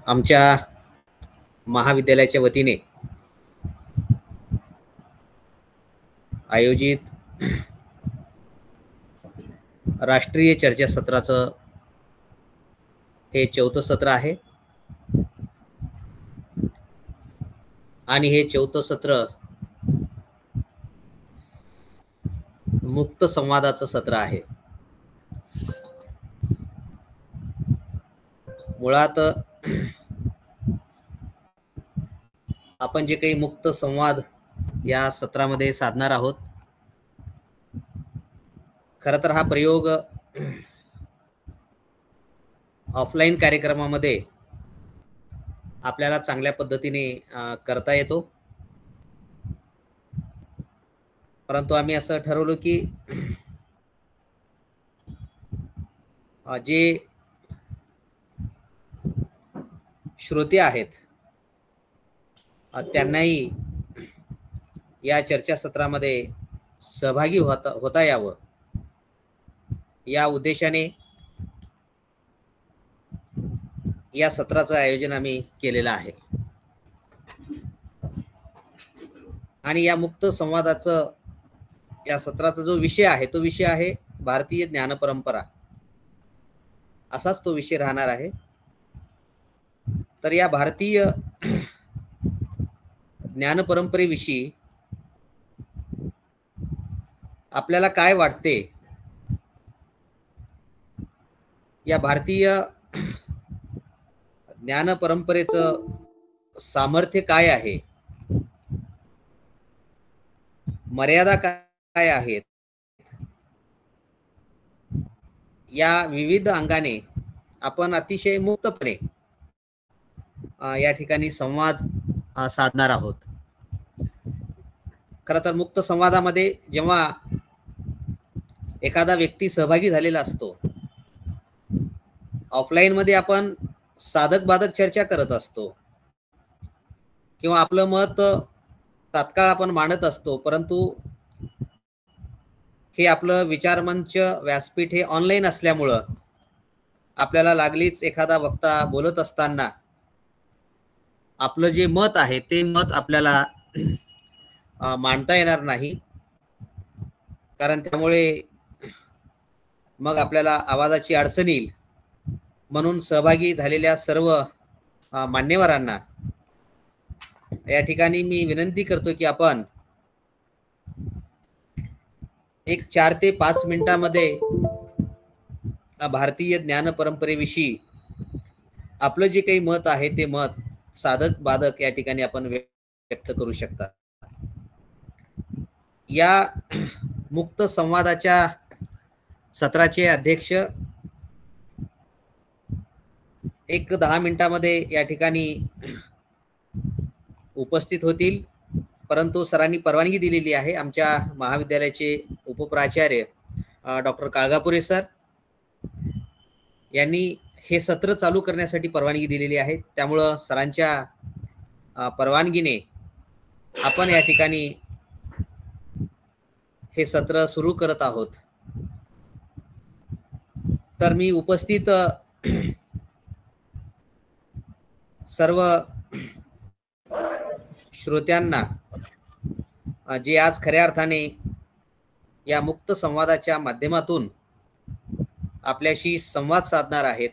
आमच्या महाविद्यालयाच्या वतीने आयोजित राष्ट्रीय चर्चासत्राचं हे 4थं सत्र आहे आणि हे 4थं सत्र मुक्त संवादाचं सत्र आहे। मुळात आपण जे काही मुक्त संवाद या सत्रामध्ये साधणार आहोत, खरं तर हा प्रयोग ऑफलाईन कार्यक्रमामध्ये आपल्याला चांगल्या पद्धतीने करता येतो, परंतु आम्ही असं ठरवलं की जे श्रोते आहेत त्यांनाही या चर्चासत्रामध्ये सहभागी होता यावं या उद्देशाने या सत्राचं आयोजन आम्ही केलेलं आहे। आणि या मुक्त संवादाचं या सत्राचा जो विषय आहे तो विषय आहे भारतीय ज्ञान परंपरा, असाच तो विषय राहणार आहे। तर या भारतीय ज्ञान परंपरेविषयी आपल्याला काय वाटते, या भारतीय ज्ञान परंपरेचं सामर्थ्य काय आहे, मर्यादा काय आहेत, या विविध अंगाने आपण अतिशय मुक्तपणे या ठिकाणी संवाद साधणार आहोत। खरं तर मुक्त संवादामध्ये जेव्हा एखादा व्यक्ती सहभागी झालेला असतो, ऑफलाईन मध्ये आपण साधक बाधक चर्चा करत असतो किंवा आपलं मत तात्काळ आपण मांडत असतो, परंतु हे आपलं विचारमंच व्यासपीठ हे ऑनलाईन असल्यामुळं आपल्याला लागलीच एखादा वक्ता बोलत असताना आपलं जे मत आहे ते मत आपल्याला मांडता येणार नाही, कारण त्यामुळे मग आपल्याला आवाजाची अडचण येईल। म्हणून सहभागी झालेल्या सर्व मान्यवरांना या ठिकाणी मी विनंती करतो की आपण एक 4 ते 5 मिनिटांमध्ये भारतीय ज्ञान परंपरेविषयी आपलं जे काही मत आहे ते मत साधक बाधक या ठिकाणी आपण व्यक्त करू शकता। या मुक्त संवादाच्या सत्राचे अध्यक्ष एक 10 मिनिटांमध्ये या ठिकाणी उपस्थित होतील, परंतु सरांनी परवानगी दिलेली आहे। आमच्या महाविद्यालयाचे उपप्राचार्य डॉक्टर काळगापुरे सर यांनी हे सत्र चालू करण्यासाठी परवानगी दिलेली आहे, त्यामुळं सरांच्या परवानगीने आपण या ठिकाणी हे सत्र सुरू करत आहोत। तर मी उपस्थित सर्व श्रोत्यांना जे आज खऱ्या अर्थाने या मुक्त संवादाच्या माध्यमातून आपल्याशी संवाद साधणार आहेत,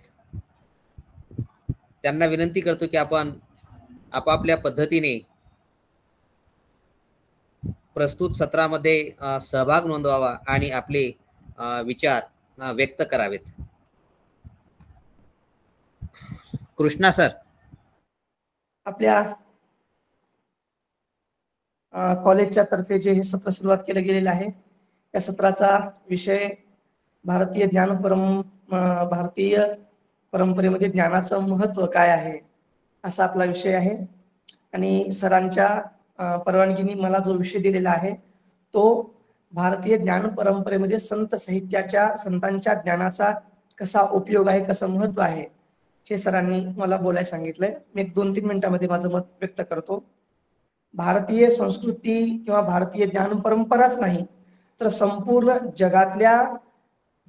त्यांना विनंती करतो की आपण आपापल्या पद्धतीने प्रस्तुत सत्रामध्ये सहभाग नोंदवावा आणि आपले विचार व्यक्त करावेत। कृष्णा सर, आपल्या कॉलेजच्या तर्फे जे हे सत्र सुरुवात केलं गेलेलं आहे, या सत्राचा विषय भारतीय परंपरेमध्ये ज्ञानाचं महत्त्व काय आहे असा आपला विषय आहे। आणि सरांच्या परवानगीने मला जो विषय दिलेला आहे तो भारतीय ज्ञान परंपरेमध्ये संतांच्या ज्ञानाचा कसा उपयोग आहे, कसं महत्त्व आहे, हे सरांनी मला बोलायला सांगितलंय। मी 2-3 मिनिटांमध्ये माझं मत व्यक्त करतो। भारतीय संस्कृती किंवा भारतीय ज्ञान परंपराच नाही तर संपूर्ण जगातल्या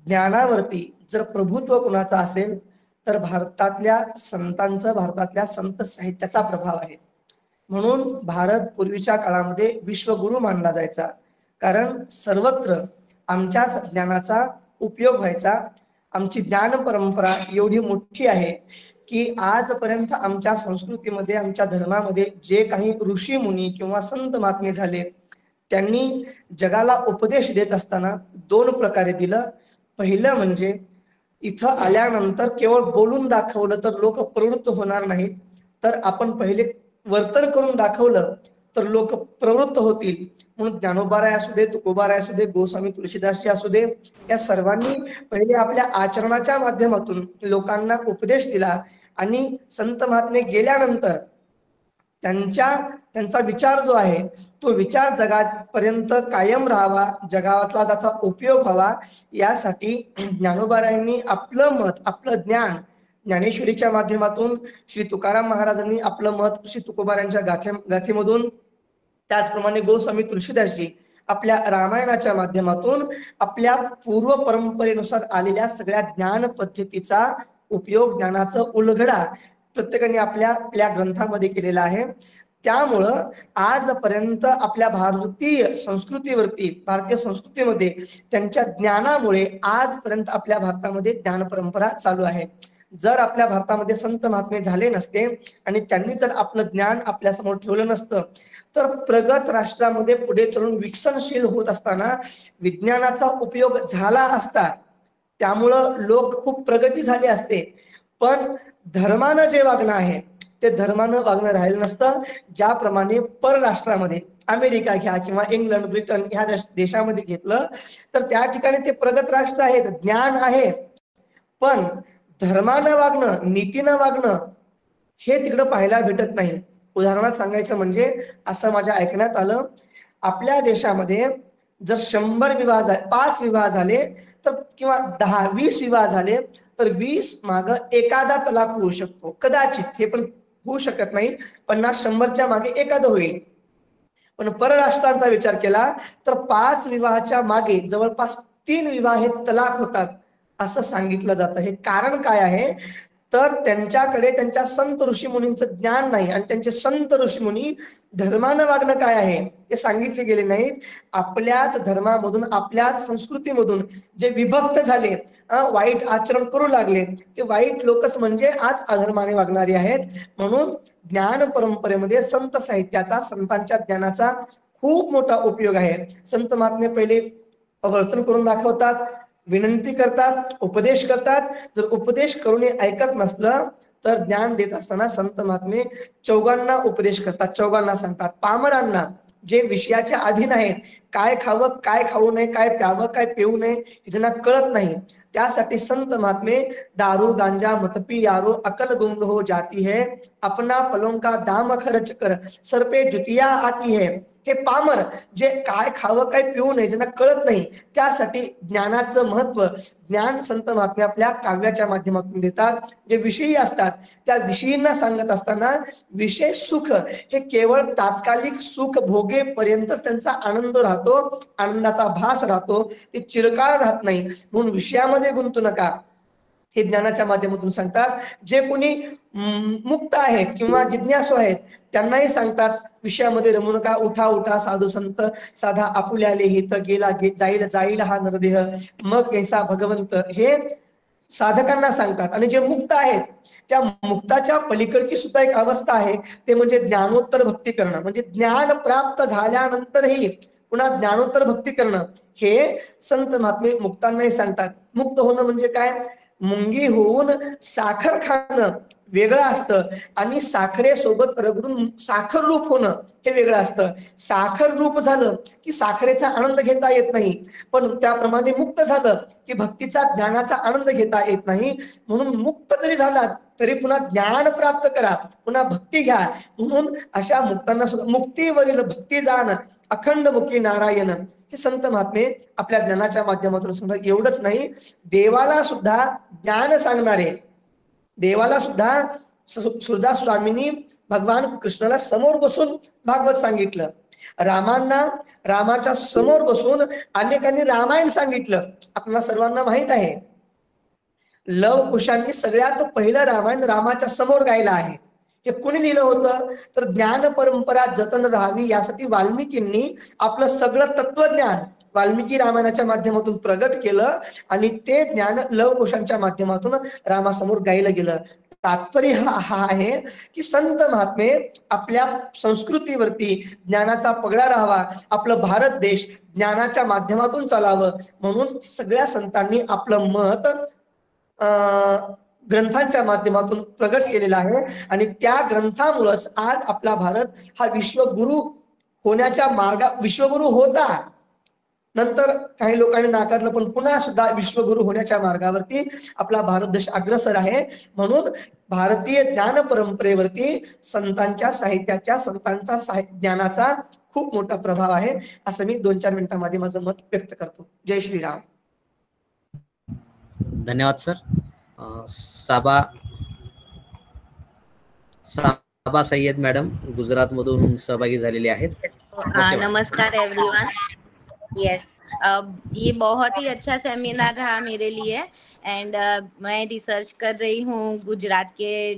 ज्ञानावरती जर प्रभुत्व कुणाचा असेल तर भारतातल्या संतांचं, भारतातल्या संत साहित्याचा प्रभाव आहे. म्हणून भारत पूर्वीच्या काळामध्ये विश्वगुरु मानला जायचा, कारण सर्वत्र आमच्याच ज्ञानाचा उपयोग व्हायचा. आमची ज्ञान परंपरा एवढी मोठी आहे की आजपर्यंत आमच्या संस्कृतीमध्ये, आमच्या धर्मामध्ये जे काही ऋषी मुनी किंवा संत महात्मे झाले, त्यांनी जगाला उपदेश देत असताना दोन प्रकारे दिलं. पहिलं म्हणजे इथं आल्यानंतर केवळ बोलून दाखवलं तर लोक प्रवृत्त होणार नाहीत, तर आपण पहिले वर्तन करून दाखवलं तर लोक प्रवृत्त होतील. म्हणून ज्ञानोबाराय असू दे, तुकोबाराय असू दे, गोस्वामी तुळशीदासजी असू दे, या सर्वांनी पहिले आपल्या आचरणाच्या माध्यमातून लोकांना उपदेश दिला. आणि संत महात्मे गेल्यानंतर त्यांचा विचार जो आहे तो विचार जगापर्यंत कायम राहावा, जगातला त्याचा उपयोग व्हावा, यासाठी ज्ञानोबारायांनी आपलं मत, आपलं ज्ञान ज्ञानेश्वरीच्या माध्यमातून, श्री तुकाराम महाराजांनी आपलं मत श्री तुकोबारायांच्या गाथेमधून, त्याचप्रमाणे गोस्वामी तुळशीदासजी आपल्या रामायणाच्या माध्यमातून आपल्या पूर्व परंपरेनुसार आलेल्या सगळ्या ज्ञान पद्धतीचा उपयोग, ज्ञानाचा उलगडा प्रत्येकाने आपल्या आपल्या ग्रंथामध्ये केलेला आहे. त्यामुळं आजपर्यंत आपल्या भारतीय संस्कृतीवरती, भारतीय संस्कृतीमध्ये त्यांच्या ज्ञानामुळे आजपर्यंत आपल्या भारतामध्ये ज्ञान परंपरा चालू आहे. जर आपल्या भारतामध्ये संत महात्मे झाले नसते आणि त्यांनी जर आपलं ज्ञान आपल्या समोर ठेवलं नसतं, तर प्रगत राष्ट्रामध्ये पुढे चलून विकसनशील होत असताना विज्ञानाचा उपयोग झाला असता, त्यामुळं लोक खूप प्रगती झाली असते. पण धर्मानं जे वागणं आहे ते धर्मानं वागणं राहिलं नसतं. ज्याप्रमाणे परराष्ट्रामध्ये अमेरिका घ्या किंवा इंग्लंड, ब्रिटन ह्या देशामध्ये घेतलं तर त्या ठिकाणी ते प्रगत राष्ट्र आहेत, ज्ञान आहे, पण धर्मानं वागणं, नीतीनं वागणं हे तिकडं पाहायला भेटत नाही. उदाहरणात सांगायचं म्हणजे असं माझ्या ऐकण्यात आलं, आपल्या देशामध्ये जर 100 विवाह झाले, 5 विवाह झाले तर किंवा 10-20 विवाह झाले तर 20 मागं एखादा तलाक होऊ शकतो, कदाचित, हे पण होऊ शकत नाही. 50-100च्या मागे एखादं होईल. पण परराष्ट्रांचा विचार केला तर 5 विवाहाच्या मागे जवळपास 3 विवाह हे तलाक होतात असं सांगितलं जातं. हे कारण काय आहे तर त्यांच्याकडे त्यांच्या संत ऋषीमुनींचं ज्ञान नाही, आणि त्यांचे संत ऋषीमुनी धर्मानं वागणं काय आहे ते सांगितले गेले नाहीत. आपल्याच धर्मामधून, आपल्याच संस्कृतीमधून जे विभक्त झाले, वाईट आचरण करू लागले, ते वाईट लोकच म्हणजे आज अधर्माने वागणारे आहेत. म्हणून ज्ञान परंपरेमध्ये संत साहित्याचा, संतांच्या ज्ञानाचा खूप मोठा उपयोग आहे. संत महात्मे पहिले वर्तन करून दाखवतात, विनंती करतात, उपदेश करतात. जर उपदेश करून ऐकत नसलं तर ज्ञान देत असताना संत महात्मे चौघांना उपदेश करतात, चौघांना सांगतात. पामरांना जे विषयाच्या अधीन आहेत, काय खावं, काय खाऊ नये, काय प्यावं, काय पिऊ नये हे ज्यांना कळत नाही, त्यासाठी संत महात्मे दारू गांजा मतपी यारो अकल गुंग हो जाती है, अपना पलों का दाम खर्च कर सरपे जुतिया आती है. हे पामर जे काय खावं, काय पिऊ नये, ज्यांना कळत नाही, त्यासाठी ज्ञानाचं महत्व, ज्ञान संत महात्मे आपल्या काव्याच्या माध्यमातून देतात. जे विषयी असतात त्या विषयींना सांगत असताना विषय सुख हे केवळ तात्कालिक सुख भोगेपर्यंतच त्यांचा आनंद राहतो, आनंदाचा भास राहतो, ते चिरकाळ राहत नाही. म्हणून विषयामध्ये गुंतू नका हे ज्ञानाच्या माध्यमातून सांगतात. जे कोणी मुक्त आहेत किंवा जिज्ञासू आहेत त्यांनाही सांगतात, विषयामध्ये रमू नका, उठा उठा साधू संत साधा आपुल्याले हित गेला जाईल जाईल हा नरदेह मग कैसा भगवंत, हे साधकांना सांगतात. आणि जे मुक्त आहेत त्या मुक्ताच्या पलीकडची सुद्धा एक अवस्था आहे, ते म्हणजे ज्ञानोत्तर भक्ती करणं. म्हणजे ज्ञान प्राप्त झाल्यानंतरही पुन्हा ज्ञानोत्तर भक्ती करणं हे संत महात्मे मुक्तांनाही सांगतात. मुक्त होणं म्हणजे काय, मुंगी होऊन साखर खाणं वेगळं असतं आणि साखरेसोबत रगडून साखर रूप होणं हे वेगळं असतं. साखर रूप झालं की साखरेचा आनंद घेता येत नाही, पण त्याप्रमाणे मुक्त झालं की भक्तीचा, ज्ञानाचा आनंद घेता येत नाही. म्हणून मुक्त जरी झालात तरी पुन्हा ज्ञान प्राप्त करा, पुन्हा भक्ती घ्या. म्हणून अशा मुक्तांना सुद्धा मुक्तीवरील भक्ती जाण अखंड मुक्ती नारायण हे संत महात्मे आपल्या ज्ञानाच्या माध्यमातून सांगतात. एवढंच नाही, देवाला सुद्धा ज्ञान सांगणारे, देवाला सुद्धा सुरदास स्वामींनी भगवान कृष्णाला समोर बसून भागवत सांगितलं. रामांना रामाच्या समोर बसून अनेकांनी रामायण सांगितलं. आपल्याला सर्वांना माहित आहे लव कुशांनी सगळ्यात पहिलं रामायण रामाच्या समोर गायलं आहे. हे कुणी लिहिलं होतं? तर ज्ञान परंपरा जतन राहावी यासाठी वाल्मिकींनी आपलं सगळं तत्वज्ञान वाल्मिकी रामायणाच्या माध्यमातून प्रगट केलं आणि ते ज्ञान लव कुशांच्या माध्यमातून रामासमोर गायलं गेलं. तात्पर्य हा आहे की संत महात्मे आपल्या संस्कृतीवरती ज्ञानाचा पगडा राहावा, आपलं भारत देश ज्ञानाच्या माध्यमातून चालावं म्हणून सगळ्या संतांनी आपलं मत ग्रंथांच्या माध्यमातून प्रगट केलेला आहे आणि त्या ग्रंथामुळेच आज आपला भारत हा विश्वगुरु होण्याच्या विश्वगुरु होता, नंतर काही लोकांनी नाकारलं, पण पुन्हा सुद्धा विश्वगुरु होण्याच्या मार्गावरती आपला भारत देश अग्रसर आहे. म्हणून भारतीय ज्ञान परंपरेवरती संतांच्या साहित्याच्या संतांचा ज्ञानाचा खूप मोठा प्रभाव आहे, असं मी 2-4 मिनिटांमध्ये माझं मत व्यक्त करतो. जय श्रीराम. धन्यवाद सर. साबा सय्यद मॅडम गुजरात मधून सहभागी झालेले आहेत. नमस्कार एवरीवन. यस, ये बहुत ही अच्छा सेमिनार रहा मेरे लिए एंड मैं रिसर्च कर रही हूँ गुजरात के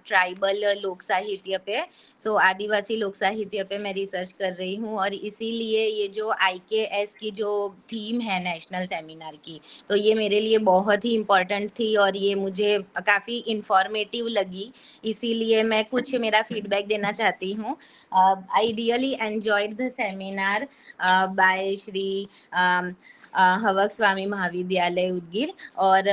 ट्राइबल लोक साहित्य पे, सो आदिवासी लोक साहित्य पे मैं रिसर्च कर रही हूँ और इसीलिए ये जो IKS की जो थीम है नेशनल सेमिनार की, तो ये मेरे लिए बहुत ही इम्पोर्टेंट थी और ये मुझे काफ़ी इंफॉर्मेटिव लगी, इसीलिए मैं कुछ मेरा फीडबैक देना चाहती हूँ. I really enjoyed the seminar by Shri Havagi Swami Mahavidyalaya Udgir. और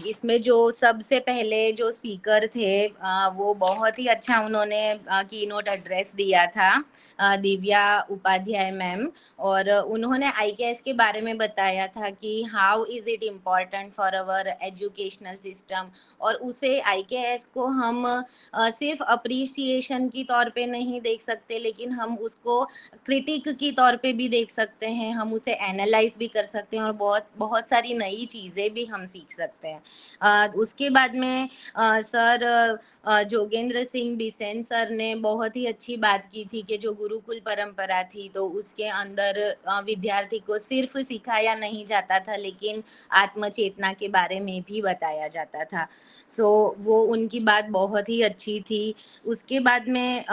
इसमें जो सबसे पहले जो स्पीकर थे वो बहुत ही अच्छा उन्होंने कीनोट एड्रेस दिया था, दिव्या उपाध्याय मैम, और उन्होंने IKS के बारे में बताया था कि how is it important for our educational system, और उसे IKS को हम सिर्फ अप्रिसिएशन की तौर पे नहीं देख सकते, लेकिन हम उसको क्रिटिक की तौर पे भी देख सकते हैं, हम उसे एनालाइज भी कर सकते हैं और बहुत बहुत सारी नई चीज़ें भी हम सीख सकते हैं. उसके बाद में सर जोगेंद्र सिंह बिसेन सर ने बहुत ही अच्छी बात की थी कि जो गुरुकुल परंपरा थी तो उसके अंदर विद्यार्थी को सिर्फ सिखाया नहीं जाता था, लेकिन आत्मचेतना के बारे में भी बताया जाता था. सो वो उनकी बात बहुत ही अच्छी थी. उसके बाद में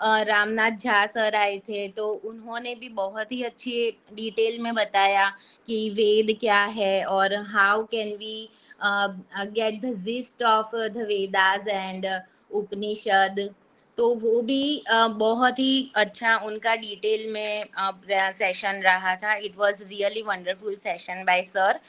रामनाथ झा सर आए थे, तो उन्होंने भी बहुत ही अच्छी डिटेल में बताया कि वेद क्या है और how can we get the gist of the Vedas and Upanishad. तो वो भी बहुत ही अच्छा उनका डिटेल में सेशन रहा था. It was really wonderful session by sir.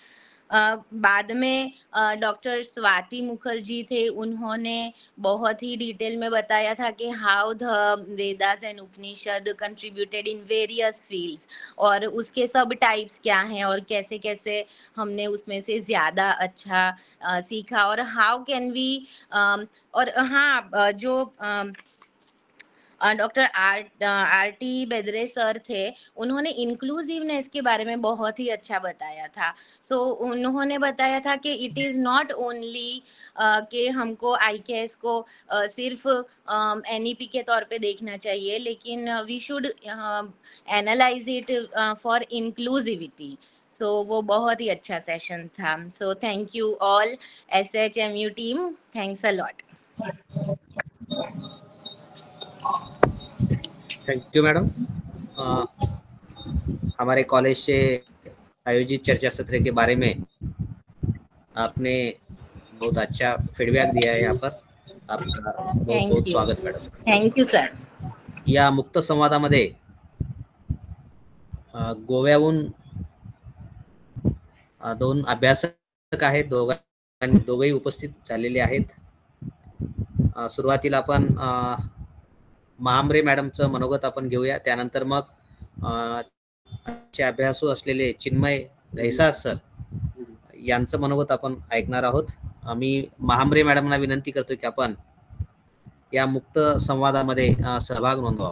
बाद में डॉक्टर स्वाति मुखर्जी थे, उन्होंने बहुत ही डिटेल में बताया था कि how the Vedas and Upanishad contributed in various fields, और उसके सब टाइप्स क्या हैं और कैसे कैसे हमने उसमें से ज़्यादा अच्छा सीखा, और हाउ कैन वी और हाँ जो डॉक्टर RT बेदरे सर थे, उन्होंने इंक्लूसिवनेस के बारे में बहुत ही अच्छा बताया था. सो उन्होंने बताया था कि इट इज़ नॉट ओनली कि हमको IKS को सिर्फ NEP के तौर पे देखना चाहिए, लेकिन we should analyse it for inclusivity. So वो बहुत ही अच्छा सेशन था. So thank you all SHMU team, thanks a lot. Thank you madam. हमारे कॉलेज से आयोजित चर्चा सत्र के बारे में आपने बहुत अच्छा फीडबैक दिया है. यहाँ पर आपका बहुत बहुत स्वागत मॅडम. Thank you sir. या मुक्त संवादामध्ये गोव्याहून 2 अभ्यासक आहेत, दोघेही उपस्थित झालेले आहेत. सुरुवातीला आपण महामरे मॅडमचं मनोगत आपण घेऊया, त्यानंतर मग अभ्यासू असलेले चिन्मय घैसास सर यांचं मनोगत आपण ऐकणार आहोत. मी महामरे मॅडमना विनंती करतो की आपण या मुक्त संवादामध्ये सहभाग नोंदवा.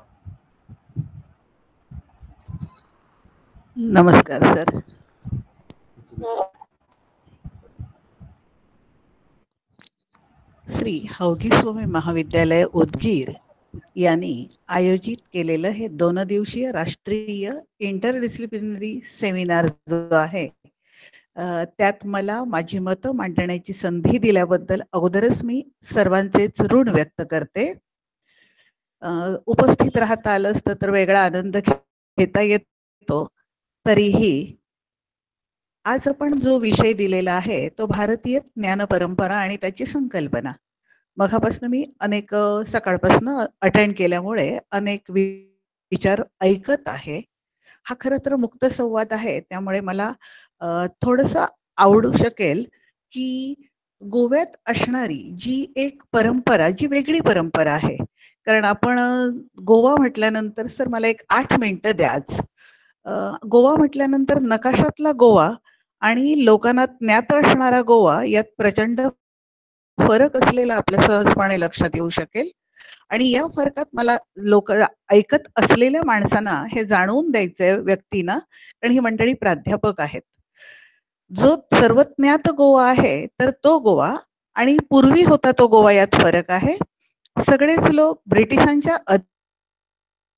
नमस्कार सर. श्री हवगी स्वामी महाविद्यालय उदगीर यांनी आयोजित केलेलं हे 2 दिवसीय राष्ट्रीय इंटरडिसिप्लिनरी सेमिनार जो आहे त्यात मला माझी मतं मांडण्याची संधी दिल्याबद्दल अगोदरच मी सर्वांचेच ऋण व्यक्त करते. उपस्थित राहता आलं असतं तर वेगळा आनंद घेता येतो. तरीही आज आपण जो विषय दिलेला आहे तो भारतीय ज्ञान परंपरा आणि त्याची संकल्पना. मघापासून मी अनेक सकाळपासून अटेंड केल्यामुळे अनेक विचार ऐकत आहे. हा खरं तर मुक्त संवाद आहे, त्यामुळे मला थोडंसं आवडू शकेल की गोव्यात असणारी जी एक परंपरा, जी वेगळी परंपरा आहे. कारण आपण गोवा म्हटल्यानंतर सर मला एक 8 मिनिटं द्या आज. गोवा म्हटल्यानंतर नकाशातला गोवा आणि लोकांना ज्ञात असणारा गोवा यात प्रचंड फरक असलेला आपल्या सहजपणे लक्षात येऊ शकेल. आणि या फरकात मला लोक ऐकत असलेल्या माणसांना हे जाणवून द्यायचंय व्यक्तींना, कारण ही मंडळी प्राध्यापक आहेत. जो सर्वज्ञात गोवा आहे तर तो गोवा आणि पूर्वी होता तो गोवा यात फरक आहे. सगळेच लोक ब्रिटिशांच्या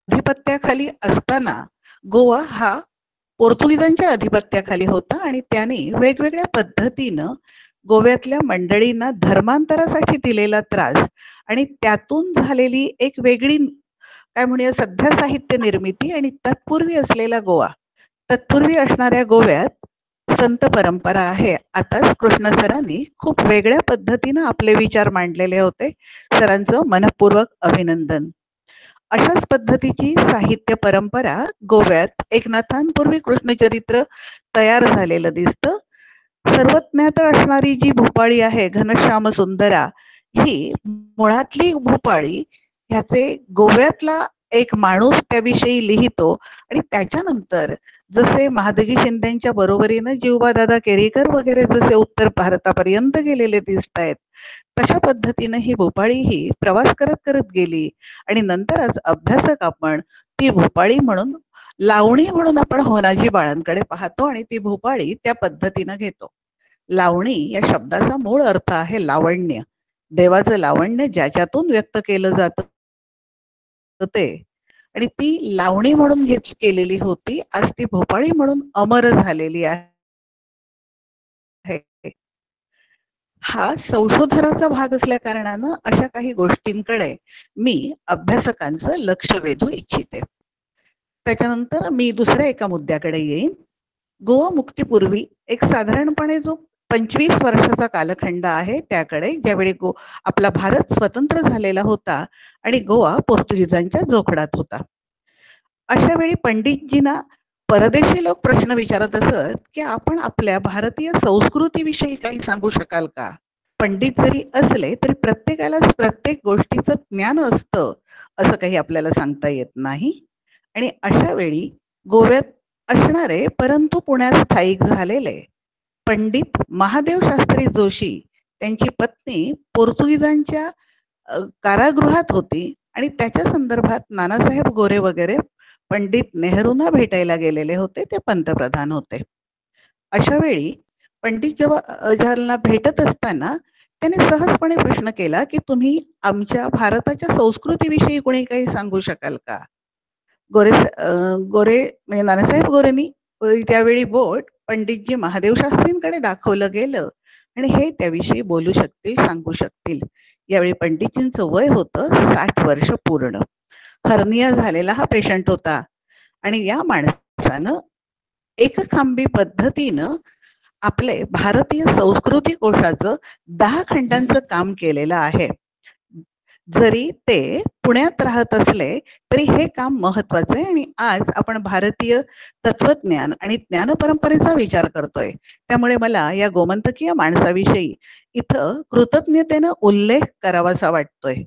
अधिपत्याखाली असताना गोवा हा पोर्तुगीजांच्या अधिपत्याखाली होता आणि त्यांनी वेगवेगळ्या पद्धतीनं गोव्यातल्या मंडळींना धर्मांतरासाठी दिलेला त्रास आणि त्यातून झालेली एक वेगळी काय म्हणूया सध्या साहित्य निर्मिती आणि तत्पूर्वी असलेला गोवा, तत्पूर्वी असणाऱ्या गोव्यात संत परंपरा आहे. आताच कृष्ण सरांनी खूप वेगळ्या पद्धतीनं आपले विचार मांडलेले होते. सरांचं मनपूर्वक अभिनंदन. अशाच पद्धतीची साहित्य परंपरा गोव्यात एकनाथांपूर्वी कृष्णचरित्र तयार झालेलं दिसतं. सर्वज्ञात असणारी जी भूपाळी आहे घनश्याम सुंदरा, ही मुळातली भूपाळी ह्याचे गोव्यातला एक माणूस त्याविषयी लिहितो आणि त्याच्यानंतर जसे महादजी शिंदेच्या बरोबरीनं जीवबादादा केरीकर वगैरे जसे उत्तर भारतापर्यंत गेलेले दिसत आहेत, तशा पद्धतीनं ही भूपाळी ही प्रवास करत करत गेली आणि नंतरच अभ्यासक आपण ती भूपाळी म्हणून लावणी म्हणून आपण होनाजी बाळांकडे पाहतो आणि ती भूपाळी त्या पद्धतीनं घेतो. लावणी या शब्दाचा मूळ अर्थ आहे लावण्य. देवाचं लावण्य ज्याच्यातून व्यक्त केलं जातं ते, आणि ती लावणी म्हणून केलेली होती. आज ती भोपाळी म्हणून अमर झालेली आहे. हा संशोधनाचा भाग असल्या कारणानं अशा काही गोष्टींकडे मी अभ्यासकांचं लक्ष वेधू इच्छिते. त्याच्यानंतर मी दुसऱ्या एका मुद्द्याकडे येईन. गोवा मुक्तीपूर्वी एक साधारणपणे जो 25 वर्षाचा कालखंड आहे त्याकडे, ज्यावेळी आपला भारत स्वतंत्र झालेला होता आणि गोवा पोर्तुगीजांच्या जोखडात होता. अशा वेळी पंडितजींना परदेशी लोक प्रश्न विचारत असत की आपण आपल्या भारतीय संस्कृतीविषयी काही सांगू शकाल का? पंडित जरी असले तरी प्रत्येकालाच प्रत्येक गोष्टीचं ज्ञान असतं असं काही आपल्याला सांगता येत नाही. आणि अशा वेळी गोव्यात असणारे परंतु पुण्यात स्थायिक झालेले पंडित महादेव शास्त्री जोशी, त्यांची पत्नी पोर्तुगीजांच्या कारागृहात होती आणि त्याच्या संदर्भात नानासाहेब गोरे वगैरे पंडित नेहरूंना भेटायला गेलेले होते. ते पंतप्रधान होते. अशा वेळी पंडित जवाहरलालला भेटत असताना त्याने सहजपणे प्रश्न केला की तुम्ही आमच्या भारताच्या संस्कृतीविषयी कोणी काही सांगू शकाल का? गोरे म्हणजे नानासाहेब गोरेंनी त्यावेळी बोट पंडितजी महादेव शास्त्रींकडे दाखवलं गेलं आणि हे त्याविषयी बोलू शकतील, सांगू शकतील. यावेळी पंडितजींचं वय होतं 60 वर्ष पूर्ण. हर्निया झालेला हा पेशंट होता आणि या माणसानं एकखांबी पद्धतीनं आपले भारतीय संस्कृती कोशाचं 10 खंडांचं काम केलेलं आहे. जरी ते पुण्यात राहत असले तरी हे काम महत्वाचं आहे आणि आज आपण भारतीय तत्वज्ञान आणि ज्ञान परंपरेचा विचार करतोय. त्यामुळे मला या गोमंतकीय माणसाविषयी इथं कृतज्ञतेनं उल्लेख करावासा वाटतोय.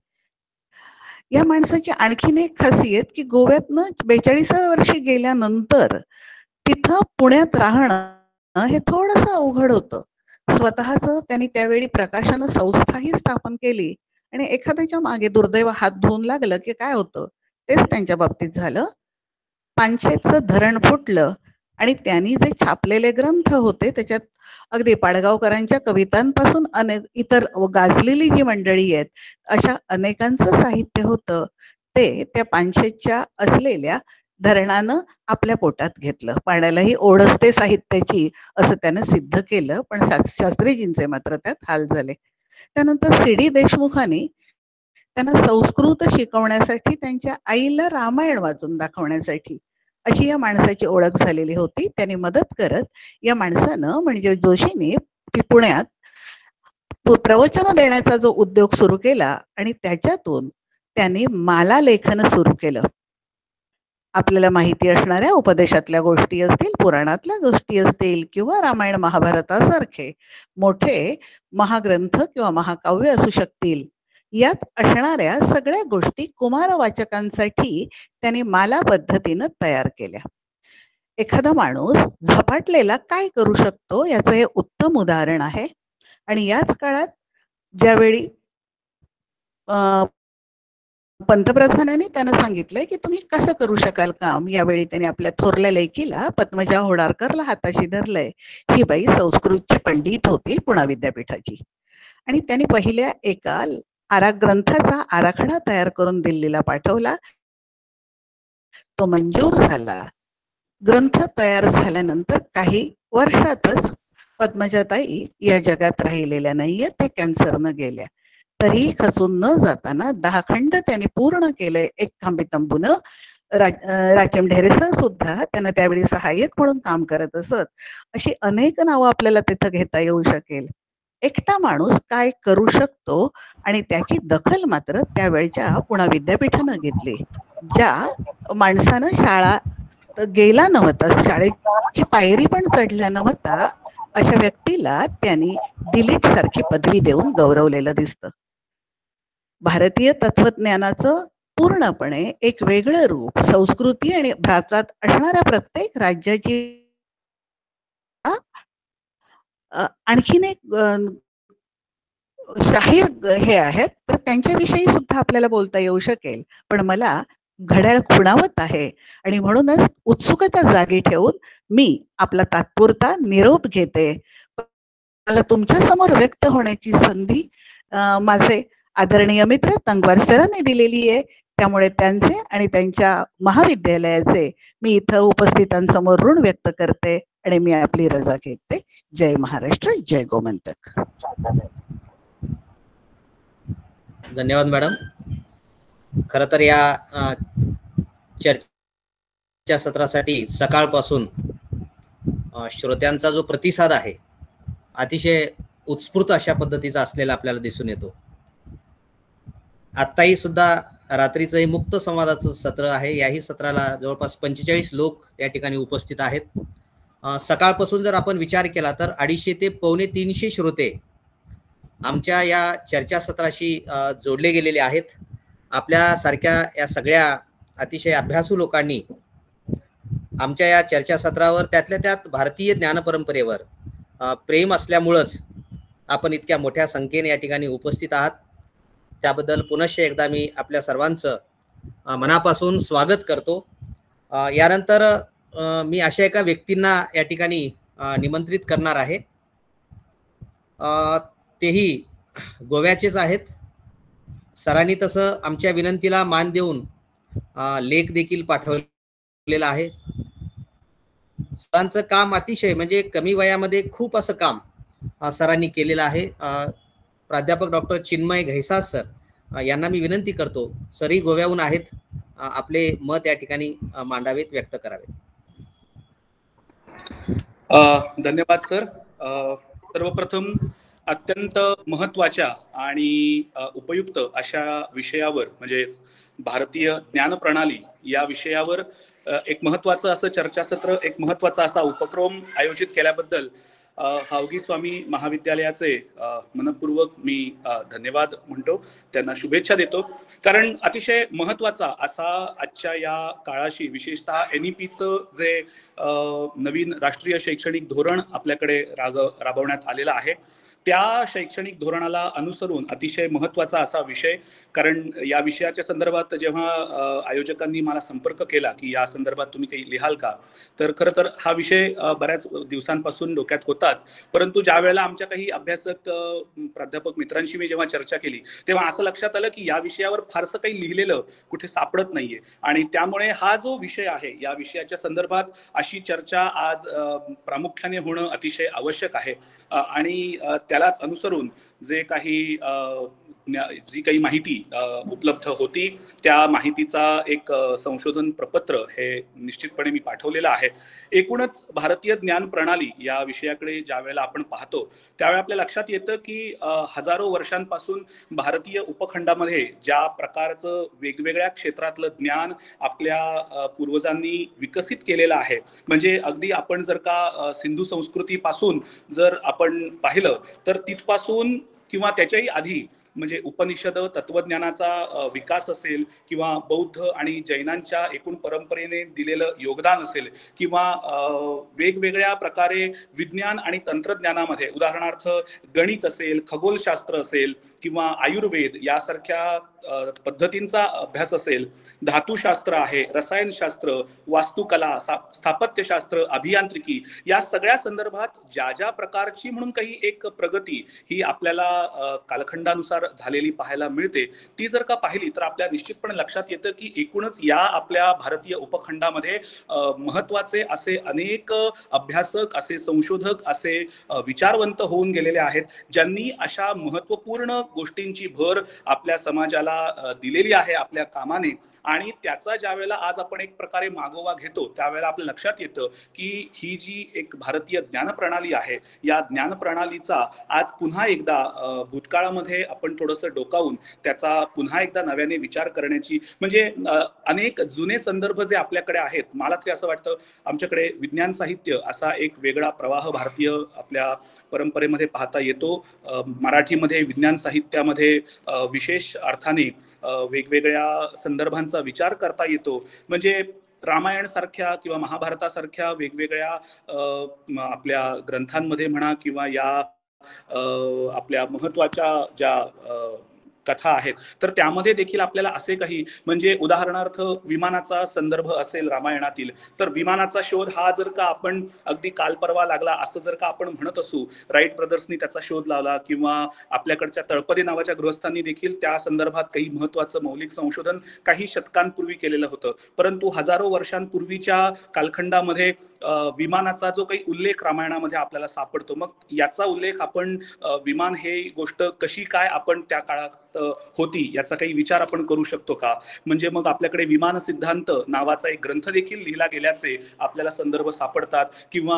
या माणसाची आणखीन एक खासियत की गोव्यातनं 42व्या वर्षी गेल्यानंतर तिथं पुण्यात राहणं हे थोडंसं अवघड होतं. स्वतःच त्यांनी त्यावेळी प्रकाशन संस्थाही स्थापन केली आणि एखाद्याच्या मागे दुर्दैव हात धुवून लागलं की काय होतं तेच त्यांच्या बाबतीत झालं. पानशेतचं धरण फुटलं आणि त्यांनी जे छापलेले ग्रंथ होते त्याच्यात अगदी पाडगावकरांच्या कवितांपासून अनेक इतर गाजलेली जी मंडळी आहेत अशा अनेकांचं साहित्य होतं. ते त्या पानशेतच्या असलेल्या धरणानं आपल्या पोटात घेतलं. पाण्यालाही ओढ असते साहित्याची असं त्यानं सिद्ध केलं, पण शास्त्रीजींचे मात्र त्यात हाल झाले. त्यानंतर सी.डी. देशमुखांनी त्यांना संस्कृत शिकवण्यासाठी त्यांच्या आईला रामायण वाचून दाखवण्यासाठी अशी या माणसाची ओळख झालेली होती. त्यांनी मदत करत या माणसानं म्हणजे जोशीने पुण्यात प्रवचन देण्याचा जो उद्योग सुरू केला आणि त्याच्यातून त्यांनी माला लेखन सुरू केलं. आपल्याला माहिती असणाऱ्या उपदेशातल्या गोष्टी असतील, पुराणातल्या गोष्टी असतील किंवा रामायण महाभारतासारखे मोठे महाग्रंथ किंवा महाकाव्य असू शकतील, यात असणाऱ्या सगळ्या गोष्टी कुमार वाचकांसाठी त्यांनी माला पद्धतीनं तयार केल्या. एखादा माणूस झपाटलेला काय करू शकतो याचं हे उत्तम उदाहरण आहे. आणि याच काळात ज्यावेळी पंतप्रधानांनी त्यांना सांगितलंय की तुम्ही कसं करू शकाल काम, यावेळी त्यांनी आपल्या थोरल्या लेकीला पद्मजा होडारकरला हाताशी धरलंय. ही बाई संस्कृतची पंडित होती पुणा विद्यापीठाची आणि त्यांनी पहिल्या एका ग्रंथाचा आराखडा तयार करून दिल्लीला पाठवला. तो मंजूर झाला. ग्रंथ तयार झाल्यानंतर काही वर्षातच पद्मजाताई या जगात राहिलेल्या नाहीये, ते कॅन्सरनं गेल्या. तरी खचून न जाताना 10 खंड त्यांनी पूर्ण केले. एक खांबी तंबूनं. राचम ढेरे सर सुद्धा त्यांना त्यावेळी सहाय्यक म्हणून काम करत असत. अशी अनेक नावं आपल्याला तिथं घेता येऊ शकेल. एकटा माणूस काय करू शकतो आणि त्याची दखल मात्र त्यावेळच्या पुणा विद्यापीठानं घेतली. ज्या माणसानं शाळा गेला नव्हता, शाळेची पायरी पण चढल्या नव्हता, अशा व्यक्तीला त्यांनी डिलीट सारखी पदवी देऊन गौरवलेलं दिसतं. भारतीय तत्वज्ञानाचं पूर्णपणे एक वेगळं रूप संस्कृती आणि भारतात असणाऱ्या प्रत्येक राज्याची आणखीन एक शाहीर हे आहेत, तर त्यांच्याविषयी सुद्धा आपल्याला बोलता येऊ शकेल. पण मला घड्याळ खुणावत आहे आणि म्हणूनच उत्सुकता जागी ठेवून मी आपला तात्पुरता निरोप घेते. मला तुमच्या समोर व्यक्त होण्याची संधी माझे आदरणीय मित्र तंगवार सरांनी दिलेली आहे. त्यामुळे त्यांचे आणि त्यांच्या महाविद्यालयाचे मी इथं उपस्थितांसमोर ऋण व्यक्त करते आणि मी आपली रजा घेते. जय महाराष्ट्र, जय गोमंतक. धन्यवाद मॅडम. खरं तर या चर्चा सत्रासाठी सकाळपासून श्रोत्यांचा जो प्रतिसाद आहे अतिशय उत्स्फूर्त अशा पद्धतीचा असलेला आपल्याला दिसून येतो. आत्ताही सुद्धा रात्रीचं हे मुक्त संवादाचं सत्र आहे. याही सत्राला जवळपास 45 लोक या ठिकाणी उपस्थित आहेत. सकाळपासून जर आपण विचार केला तर 250 ते 250 श्रोते आमच्या या चर्चासत्राशी जोडले गेलेले आहेत. आपल्यासारख्या या सगळ्या अतिशय अभ्यासू लोकांनी आमच्या या चर्चासत्रावर त्यातल्या त्यात भारतीय ज्ञानपरंपरेवर प्रेम असल्यामुळंच आपण इतक्या मोठ्या संख्येने या ठिकाणी उपस्थित आहात. त्याबद्दल पुनश्च एकदा मी आपल्या सर्वांचं मनापासून स्वागत करतो. यानंतर मी अशा एका व्यक्तींना या ठिकाणी निमंत्रित करणार आहे. तेही गोव्याचेच आहेत. सरांनी तसं आमच्या विनंतीला मान देऊन लेख देखील पाठवलेला आहे. सरांचं काम अतिशय म्हणजे कमी वयामध्ये खूप असं काम सरांनी केलेलं आहे. प्राध्यापक डॉक्टर चिन्मय घैसास सर यांना मी विनंती करतो, सरही गोव्याहून आहेत, आपले मत या ठिकाणी मांडावेत, व्यक्त करावेत. धन्यवाद सर. सर्वप्रथम अत्यंत महत्त्वाच्या आणि उपयुक्त अशा विषयावर म्हणजे भारतीय ज्ञानप्रणाली या विषयावर एक महत्त्वाचं असं चर्चासत्र, एक महत्त्वाचा असा उपक्रम आयोजित केल्याबद्दल हावगी स्वामी महाविद्यालयाचे मनपूर्वक मी धन्यवाद म्हणतो, त्यांना शुभेच्छा देतो. कारण अतिशय महत्त्वाचा असा आजच्या या काळाशी विशेषतः NEPचं जे नवीन राष्ट्रीय शैक्षणिक धोरण आपल्याकडे राबवण्यात आलेलं आहे त्या शैक्षणिक धोरणाला अनुसरून अतिशय महत्त्वाचा असा विषय, कारण या विषयाच्या संदर्भात जेव्हा आयोजकांनी मला संपर्क केला की या संदर्भात तुम्ही काही लिहाल का, तर खरं तर हा विषय बऱ्याच दिवसांपासून डोक्यात होताच, परंतु ज्या वेळेला आमच्या काही अभ्यासक प्राध्यापक मित्रांशी मी जेव्हा चर्चा केली तेव्हा असं लक्षात आलं की या विषयावर फारसं काही लिहिलेलं कुठे सापडत नाहीये, आणि त्यामुळे हा जो विषय आहे या विषयाच्या संदर्भात अशी चर्चा आज प्रामुख्याने होणं अतिशय आवश्यक आहे. आणि त्यालाच अनुसरून जे काही जी काही माहिती उपलब्ध होती त्या माहितीचा एक संशोधन प्रपत्र हे निश्चितपणे मी पाठवलेलं आहे. एकूणच भारतीय ज्ञान प्रणाली या विषयाकडे ज्या वेळेला आपण पाहतो त्यावेळेला आपल्या लक्षात येतं की हजारो वर्षांपासून भारतीय उपखंडामध्ये ज्या प्रकारचं वेगवेगळ्या क्षेत्रातलं ज्ञान आपल्या पूर्वजांनी विकसित केलेलं आहे, म्हणजे अगदी आपण जर का सिंधू संस्कृतीपासून जर आपण पाहिलं तर तिथपासून किंवा त्याच्याही आधी म्हणजे उपनिषद तत्वज्ञानाचा विकास असेल किंवा बौद्ध आणि जैनांच्या एकूण परंपरेने दिलेलं योगदान असेल किंवा वेगवेगळ्या प्रकारे विज्ञान आणि तंत्रज्ञानामध्ये उदाहरणार्थ गणित असेल, खगोलशास्त्र असेल किंवा आयुर्वेद यासारख्या पद्धतींचा अभ्यास असेल, धातुशास्त्र आहे, रसायनशास्त्र, वास्तुकला, स्थापत्यशास्त्र, अभियांत्रिकी, या सगळ्या संदर्भात ज्या ज्या प्रकारची म्हणून काही एक प्रगती ही आपल्याला कालखंडानुसार झालेली पाहायला मिळते, ती जर का पाहिली तर आपल्या निश्चितपणे लक्षात येतं की एकूणच या आपल्या भारतीय उपखंडामध्ये महत्वाचे असे अनेक अभ्यासक, असे संशोधक, असे विचारवंत होऊन गेलेले आहेत ज्यांनी अशा महत्वपूर्ण गोष्टींची भर आपल्या समाजाला दिलेली आहे आपल्या कामाने. आणि त्याचा ज्या वेळेला आज आपण एक प्रकारे मागोवा घेतो त्यावेळेला आपल्या लक्षात येतं की ही जी एक भारतीय ज्ञान प्रणाली आहे या ज्ञान प्रणालीचा आज पुन्हा एकदा भूतकाळामध्ये आपण थोडंसं डोकावून त्याचा पुन्हा एकदा नव्याने विचार करण्याची, म्हणजे अनेक जुने संदर्भ जे आपल्याकडे आहेत, मला तरी असं वाटतं आमच्याकडे विज्ञान साहित्य असा एक वेगळा प्रवाह भारतीय आपल्या परंपरेमध्ये पाहता येतो. मराठीमध्ये विज्ञान साहित्यामध्ये विशेष अर्थाने वेगवेगळ्या संदर्भांचा विचार करता येतो. म्हणजे रामायण सारख्या किंवा महाभारतासारख्या वेगवेगळ्या आपल्या ग्रंथांमध्ये म्हणा किंवा या आपल्या महत्वाच्या ज्या कथा आहेत तर त्यामध्ये देखील आपल्याला असे काही, म्हणजे उदाहरणार्थ विमानाचा संदर्भ असेल रामायणातील, तर विमानाचा शोध हा जर का आपण अगदी काल परवा लागला असं जर का आपण म्हणत असू, राईट ब्रदर्सनी त्याचा शोध लावला किंवा आपल्याकडच्या तळपदे नावाच्या गृहस्थांनी देखील त्या संदर्भात काही महत्वाचं मौलिक संशोधन काही शतकांपूर्वी केलेलं होतं, परंतु हजारो वर्षांपूर्वीच्या कालखंडामध्ये विमानाचा जो काही उल्लेख रामायणामध्ये आपल्याला सापडतो, मग याचा उल्लेख आपण विमान हे गोष्ट कशी काय आपण त्या काळात होती याचा काही विचार आपण करू शकतो का? म्हणजे मग आपल्याकडे विमान सिद्धांत नावाचा एक ग्रंथ देखील लिहिला गेल्याचे आपल्याला संदर्भ सापडतात किंवा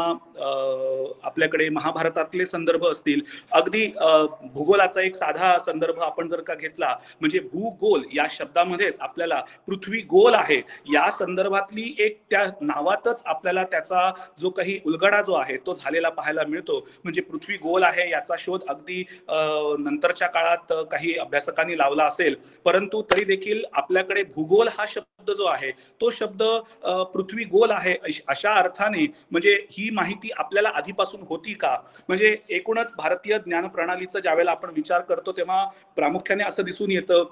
आपल्याकडे महाभारतातले संदर्भ असतील. अगदी भूगोलाचा एक साधा संदर्भ आपण जर का घेतला, म्हणजे भूगोल या शब्दामध्येच आपल्याला पृथ्वी गोल आहे या संदर्भातली एक त्या नावातच आपल्याला त्याचा जो काही उलगडा जो आहे तो झालेला पाहायला मिळतो. म्हणजे पृथ्वी गोल आहे याचा शोध अगदी नंतरच्या काळात काही अभ्यासकांनी लावला असेल, परंतु तरी देखील आपल्याकडे भूगोल हा शब्द जो आहे तो शब्द पृथ्वी गोल आहे अशा अर्थाने म्हणजे ही माहिती आपल्याला आधीपासून होती का? म्हणजे एकूणच भारतीय ज्ञान प्रणालीचा ज्यावेळेला आपण विचार करतो तेव्हा प्रामुख्याने असं दिसून येतं,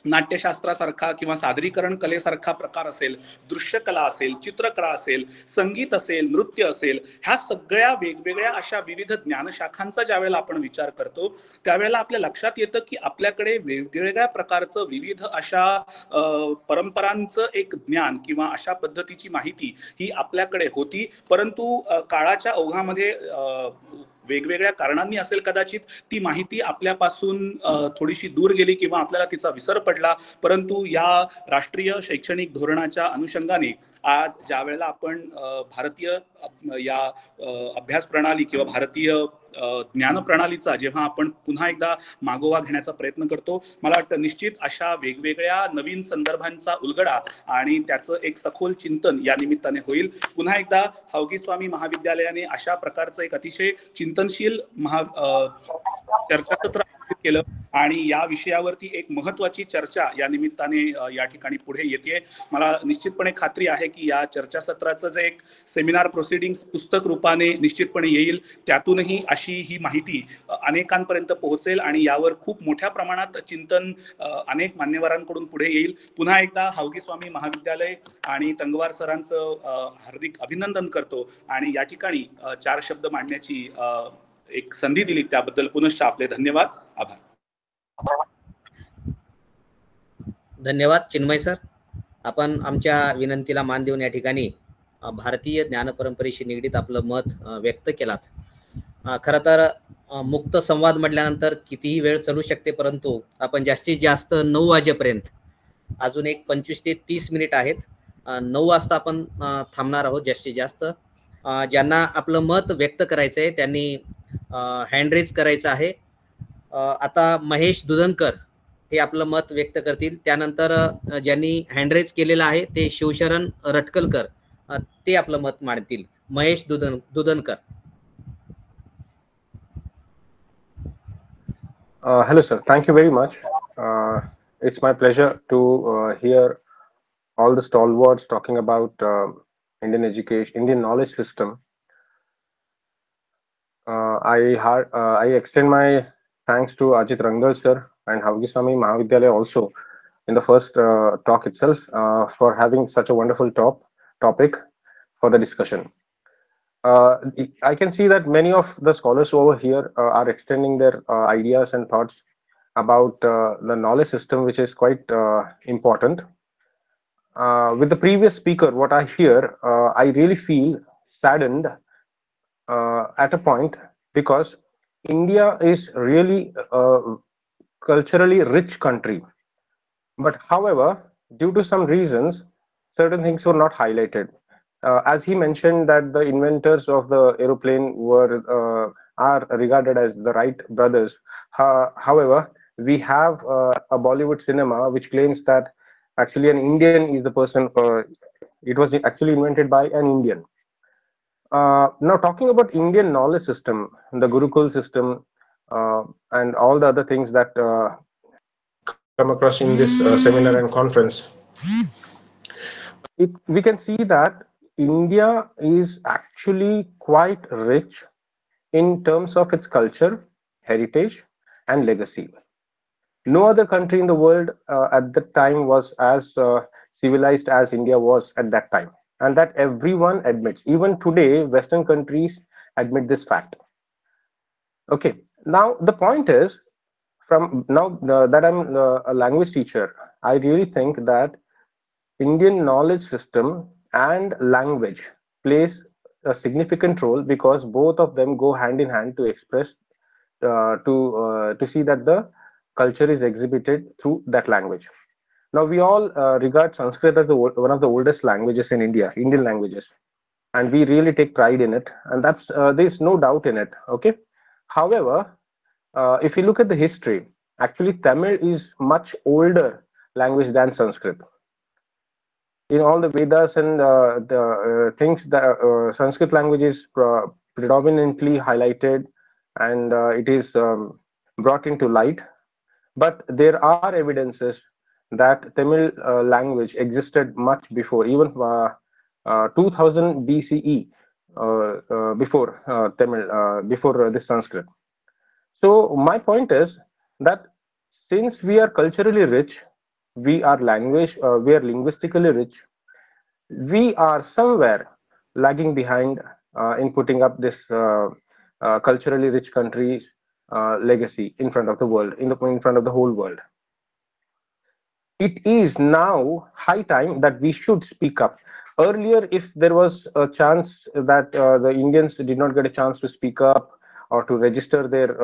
नाट्यशास्त्रासारखा किंवा सादरीकरण कलेसारखा प्रकार असेल, दृश्य कला असेल, चित्रकला असेल, संगीत असेल, नृत्य असेल, ह्या सगळ्या वेगवेगळ्या अशा विविध ज्ञानशाखांचा ज्यावेळेला आपण विचार करतो त्यावेळेला आपल्या लक्षात येतं की आपल्याकडे वेगवेगळ्या प्रकारचं विविध अशा परंपरांचं एक ज्ञान किंवा अशा पद्धतीची माहिती ही आपल्याकडे होती, परंतु काळाच्या ओघामध्ये वेगवेगळ्या कारणांनी असेल कदाचित ती माहिती आपल्यापासून थोडीशी दूर गेली किंवा आपल्याला तिचा विसर पडला. परंतु या राष्ट्रीय शैक्षणिक धोरणाच्या अनुषंगाने आज ज्या वेळेला आपण भारतीय या अभ्यास प्रणाली किंवा भारतीय ज्ञान प्रणालीचा जेव्हा आपण पुन्हा एकदा मागोवा घेण्याचा प्रयत्न करतो, मला वाटतं निश्चित अशा वेगवेगळ्या नवीन संदर्भांचा उलगडा आणि त्याचं एक सखोल चिंतन या निमित्ताने होईल. पुन्हा एकदा हौगी स्वामी महाविद्यालयाने अशा प्रकारचं एक अतिशय चिंतनशील चर्चासत्र आयोजित केलं आणि या विषयावरती एक महत्त्वाची चर्चा या निमित्ताने या ठिकाणी पुढे येते. मला निश्चितपणे खात्री आहे की या चर्चासत्राचं जे एक सेमिनार प्रोसिडिंग्स पुस्तक रूपाने निश्चितपणे येईल, त्यातूनही अशी ही माहिती अनेकांपर्यंत पोहोचेल आणि यावर खूप मोठ्या प्रमाणात चिंतन अनेक मान्यवरांकडून पुढे येईल. पुन्हा एकदा हावगी स्वामी महाविद्यालय आणि तंगवार सरांचं हार्दिक अभिनंदन करतो आणि या ठिकाणी 4 शब्द मांडण्याची एक संधी दिली त्याबद्दल पुनश्च आपले धन्यवाद, आभार. धन्यवाद चिन्मय सर. आपण आमच्या विनंतीला मान देऊन या ठिकाणी भारतीय ज्ञानपरंपरेशी निगडीत आपलं मत व्यक्त केलात. खरं तर मुक्त संवाद म्हटल्यानंतर कितीही वेळ चालू शकते, परंतु आपण जास्तीत जास्त 9 वाजेपर्यंत, अजून एक 25 ते 30 मिनिट आहेत, 9 वाजता आपण थांबणार आहोत जास्तीत जास्त. ज्यांना आपलं मत व्यक्त करायचं आहे त्यांनी हँड रेज करायचं आहे. आता महेश दुधनकर हे आपलं मत व्यक्त करतील. त्यानंतर ज्यांनी हँड रेज केलेलं आहे ते शिवशरण रटकलकर, ते आपलं मत मांडतील. Mahesh Dudhankar. Hello sir, thank you very much. It's my pleasure to hear all the stalwarts talking about Indian education, Indian knowledge system. I extend my thanks to Ajit Rangal sir and Haogi Swami Mahavidyalaya also in the first talk itself for having such a wonderful topic for the discussion. I can see that many of the scholars over here are extending their ideas and thoughts about the knowledge system, which is quite important. With the previous speaker, what I hear, I really feel saddened at a point, because India is really a culturally rich country. But however, due to some reasons, certain things were not highlighted. As he mentioned that the inventors of the aeroplane are regarded as the Wright brothers. However, we have a Bollywood cinema which claims that actually an Indian is the person. It was actually invented by an Indian. Now, talking about Indian knowledge system, the Gurukul system, and all the other things that come across in this seminar and conference, we can see that India is actually quite rich in terms of its culture, heritage, and legacy. No other country in the world at that time was as civilized as India was at that time, and that everyone admits. Even today, Western countries admit this fact. Okay, now the point is, from now that I'm a language teacher, I really think that Indian knowledge system and language plays a significant role, because both of them go hand in hand to express to see that the culture is exhibited through that language. Now we all regard Sanskrit as one of the oldest languages in India, Indian languages, and we really take pride in it, and that's there's no doubt in it. Okay, however, if you look at the history, actually Tamil is much older language than Sanskrit. In all the Vedas and the things that Sanskrit language is predominantly highlighted, and it is brought into light. But there are evidences that Tamil language existed much before, even 2000 BCE, before Tamil, before this Sanskrit. So my point is that since we are culturally rich, we are linguistically rich, we are somewhere lagging behind in putting up this culturally rich country's legacy in front of the world, in front of the whole world. It is now high time that we should speak up. Earlier, if there was a chance that the Indians did not get a chance to speak up or to register their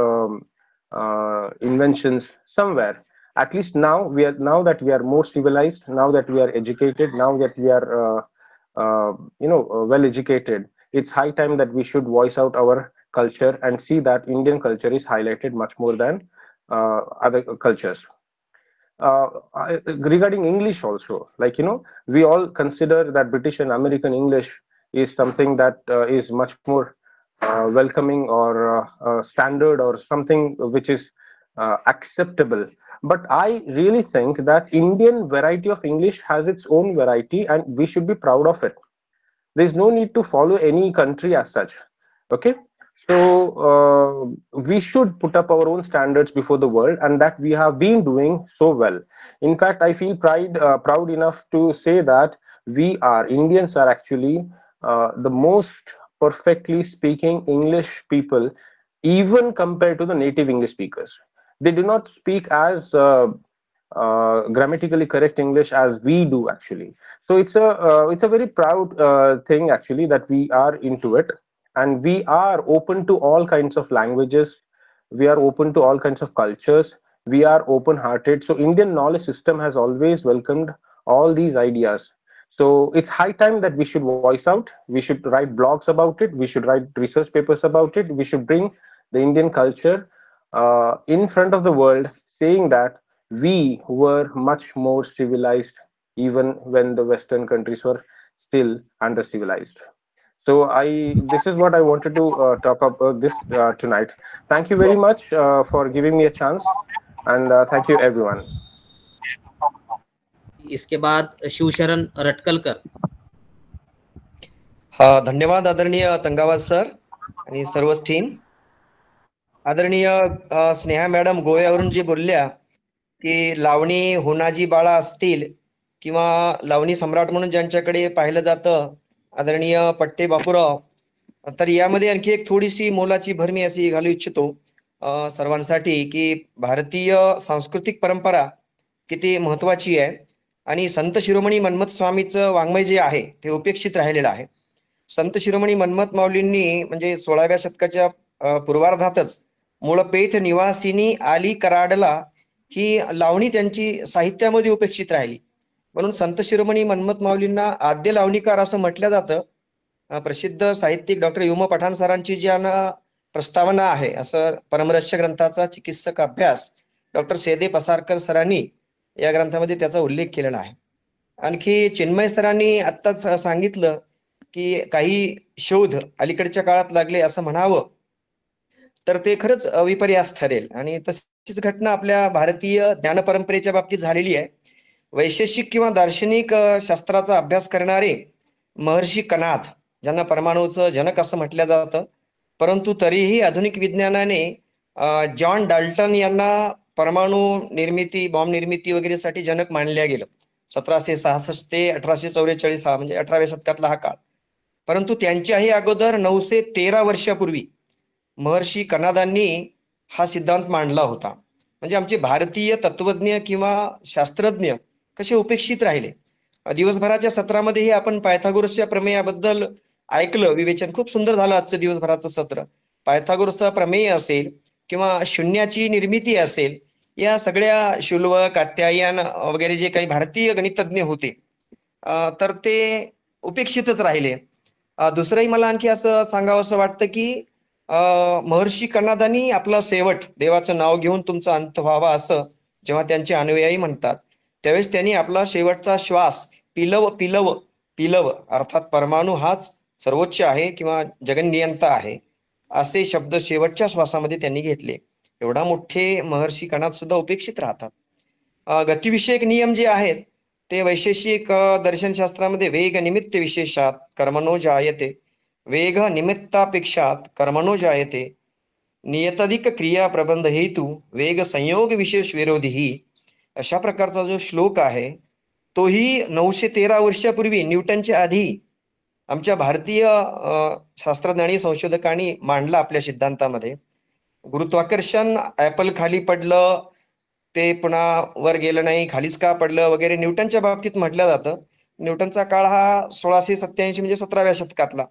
inventions somewhere, at least now that we are more civilized, now that we are educated, now that we are well educated, it's high time that we should voice out our culture and see that Indian culture is highlighted much more than other cultures. Regarding English also, like, we all consider that British and American English is something that is much more welcoming or standard or something which is acceptable. But I really think that Indian variety of English has its own variety, and we should be proud of it. There's no need to follow any country as such. Okay, so we should put up our own standards before the world, and that we have been doing so well. In fact, I feel proud enough to say that we are Indians are actually the most perfectly speaking English people, even compared to the native English speakers. They do not speak as grammatically correct English as we do actually. So it's a very proud thing actually that we are into it, and we are open to all kinds of languages. We are open to all kinds of cultures. We are open-hearted. So Indian knowledge system has always welcomed all these ideas. So it's high time that we should voice out. We should write blogs about it. We should write research papers about it. We should bring the Indian culture in front of the world, saying that we were much more civilized even when the Western countries were still under civilized. So this is what I wanted to talk about this tonight. Thank you very much for giving me a chance, and thank you everyone. इसके बाद शिवशरण रटकलकर. हा, धन्यवाद आदरणीय तंगावाज sir आणि सर्वच team. आदरणीय Sneha madam गोव्यावरून जी बोलल्या की लावणी होनाजी बाळा असतील किंवा लावणी सम्राट म्हणून ज्यांच्याकडे पाहिलं जातं आदरणीय पट्टे बापूराव, तर यामध्ये आणखी एक थोडीशी मोलाची भर मी अशी घालू इच्छितो सर्वांसाठी की भारतीय सांस्कृतिक परंपरा किती महत्वाची आहे आणि संत शिरोमणी मन्मथ स्वामीचं वाङ्मय जे आहे ते उपेक्षित राहिलेलं आहे. संत शिरोमणी मन्मथ माऊलींनी म्हणजे 16व्या शतकाच्या पूर्वार्धातच मूळ पेठ निवासिनी आली कराडला ही लावणी त्यांची साहित्यामध्ये उपेक्षित राहिली. म्हणून संत शिरोमणी मन्मथ माऊलींना आद्य लावणीकार असं म्हटलं जातं. प्रसिद्ध साहित्यिक डॉक्टर युम पठाण सरांची जी प्रस्तावना आहे असं परमरहस्य ग्रंथाचा चिकित्सक अभ्यास डॉक्टर सेदे पसारकर सरांनी या ग्रंथामध्ये त्याचा उल्लेख केलेला आहे. आणखी चिन्मय सरांनी आत्ताच सांगितलं की काही शोध अलीकडच्या काळात लागले असं म्हणावं तर ते खरंच विपर्यास ठरेल. आणि तशीच घटना आपल्या भारतीय ज्ञान परंपरेच्या बाबतीत झालेली आहे. वैशेषिक किंवा दार्शनिक शास्त्राचा अभ्यास करणारे महर्षी कनाद, ज्यांना परमाणूचं जनक असं म्हटलं जातं, परंतु तरीही आधुनिक विज्ञानाने जॉन डाल्टन यांना परमाणू निर्मिती, बॉम्ब निर्मिती वगैरेसाठी जनक मानल्या गेलं. 1766 ते 1844 हा म्हणजे 18व्या शतकातला हा काळ. परंतु त्यांच्याही अगोदर 913 वर्षापूर्वी महर्षी कनादांनी हा सिद्धांत मांडला होता. म्हणजे आमचे भारतीय तत्वज्ञ किंवा शास्त्रज्ञ कसे उपेक्षित राहिले. दिवसभराच्या सत्रामध्येही आपण पायथागोरसच्या प्रमेयाबद्दल ऐकलं. विवेचन खूप सुंदर झालं आजचं दिवसभराचं सत्र. पायथागोरसचा प्रमेय असेल किंवा शून्याची निर्मिती असेल, या सगळ्या शुल्व, कात्यायन वगैरे जे काही भारतीय गणितज्ञ होते तर ते उपेक्षितच राहिले. दुसरंही मला आणखी असं सांगावं असं वाटतं की महर्षी कनादांनी आपला शेवट देवाचं नाव घेऊन तुमचा अंत व्हावा असं जेव्हा त्यांचे अनुयायी म्हणतात त्यावेळेस त्यांनी आपला शेवटचा श्वास पिलव पिलव पिलव अर्थात परमाणू हाच सर्वोच्च आहे किंवा जगन्नियंता आहे असे शब्द शेवटच्या श्वासामध्ये त्यांनी घेतले. एवढा मोठे महर्षी कनाद सुद्धा उपेक्षित राहतात. गतिविषयक नियम जे आहेत ते वैशेषिक दर्शनशास्त्रामध्ये वेग निमित्त विशेषात कर्मणो जायते, वेग निमित्तापेक्षात कर्मणो जायते, नियतधिक क्रिया प्रबंध हेतू वेग संयोग विशेष विरोधी, अशा प्रकारचा जो श्लोक आहे तोही 913 वर्षापूर्वी न्यूटनच्या आधी आमच्या भारतीय शास्त्रज्ञांनी संशोधकांनी मांडला आपल्या सिद्धांतामध्ये. गुरुत्वाकर्षण ऍपल खाली पडलं ते पुन्हा वर गेलं नाही, खालीच का पडलं वगैरे न्यूटनच्या बाबतीत म्हटलं जातं. न्यूटनचा काळ हा 1687 म्हणजे 17व्या शतकातला.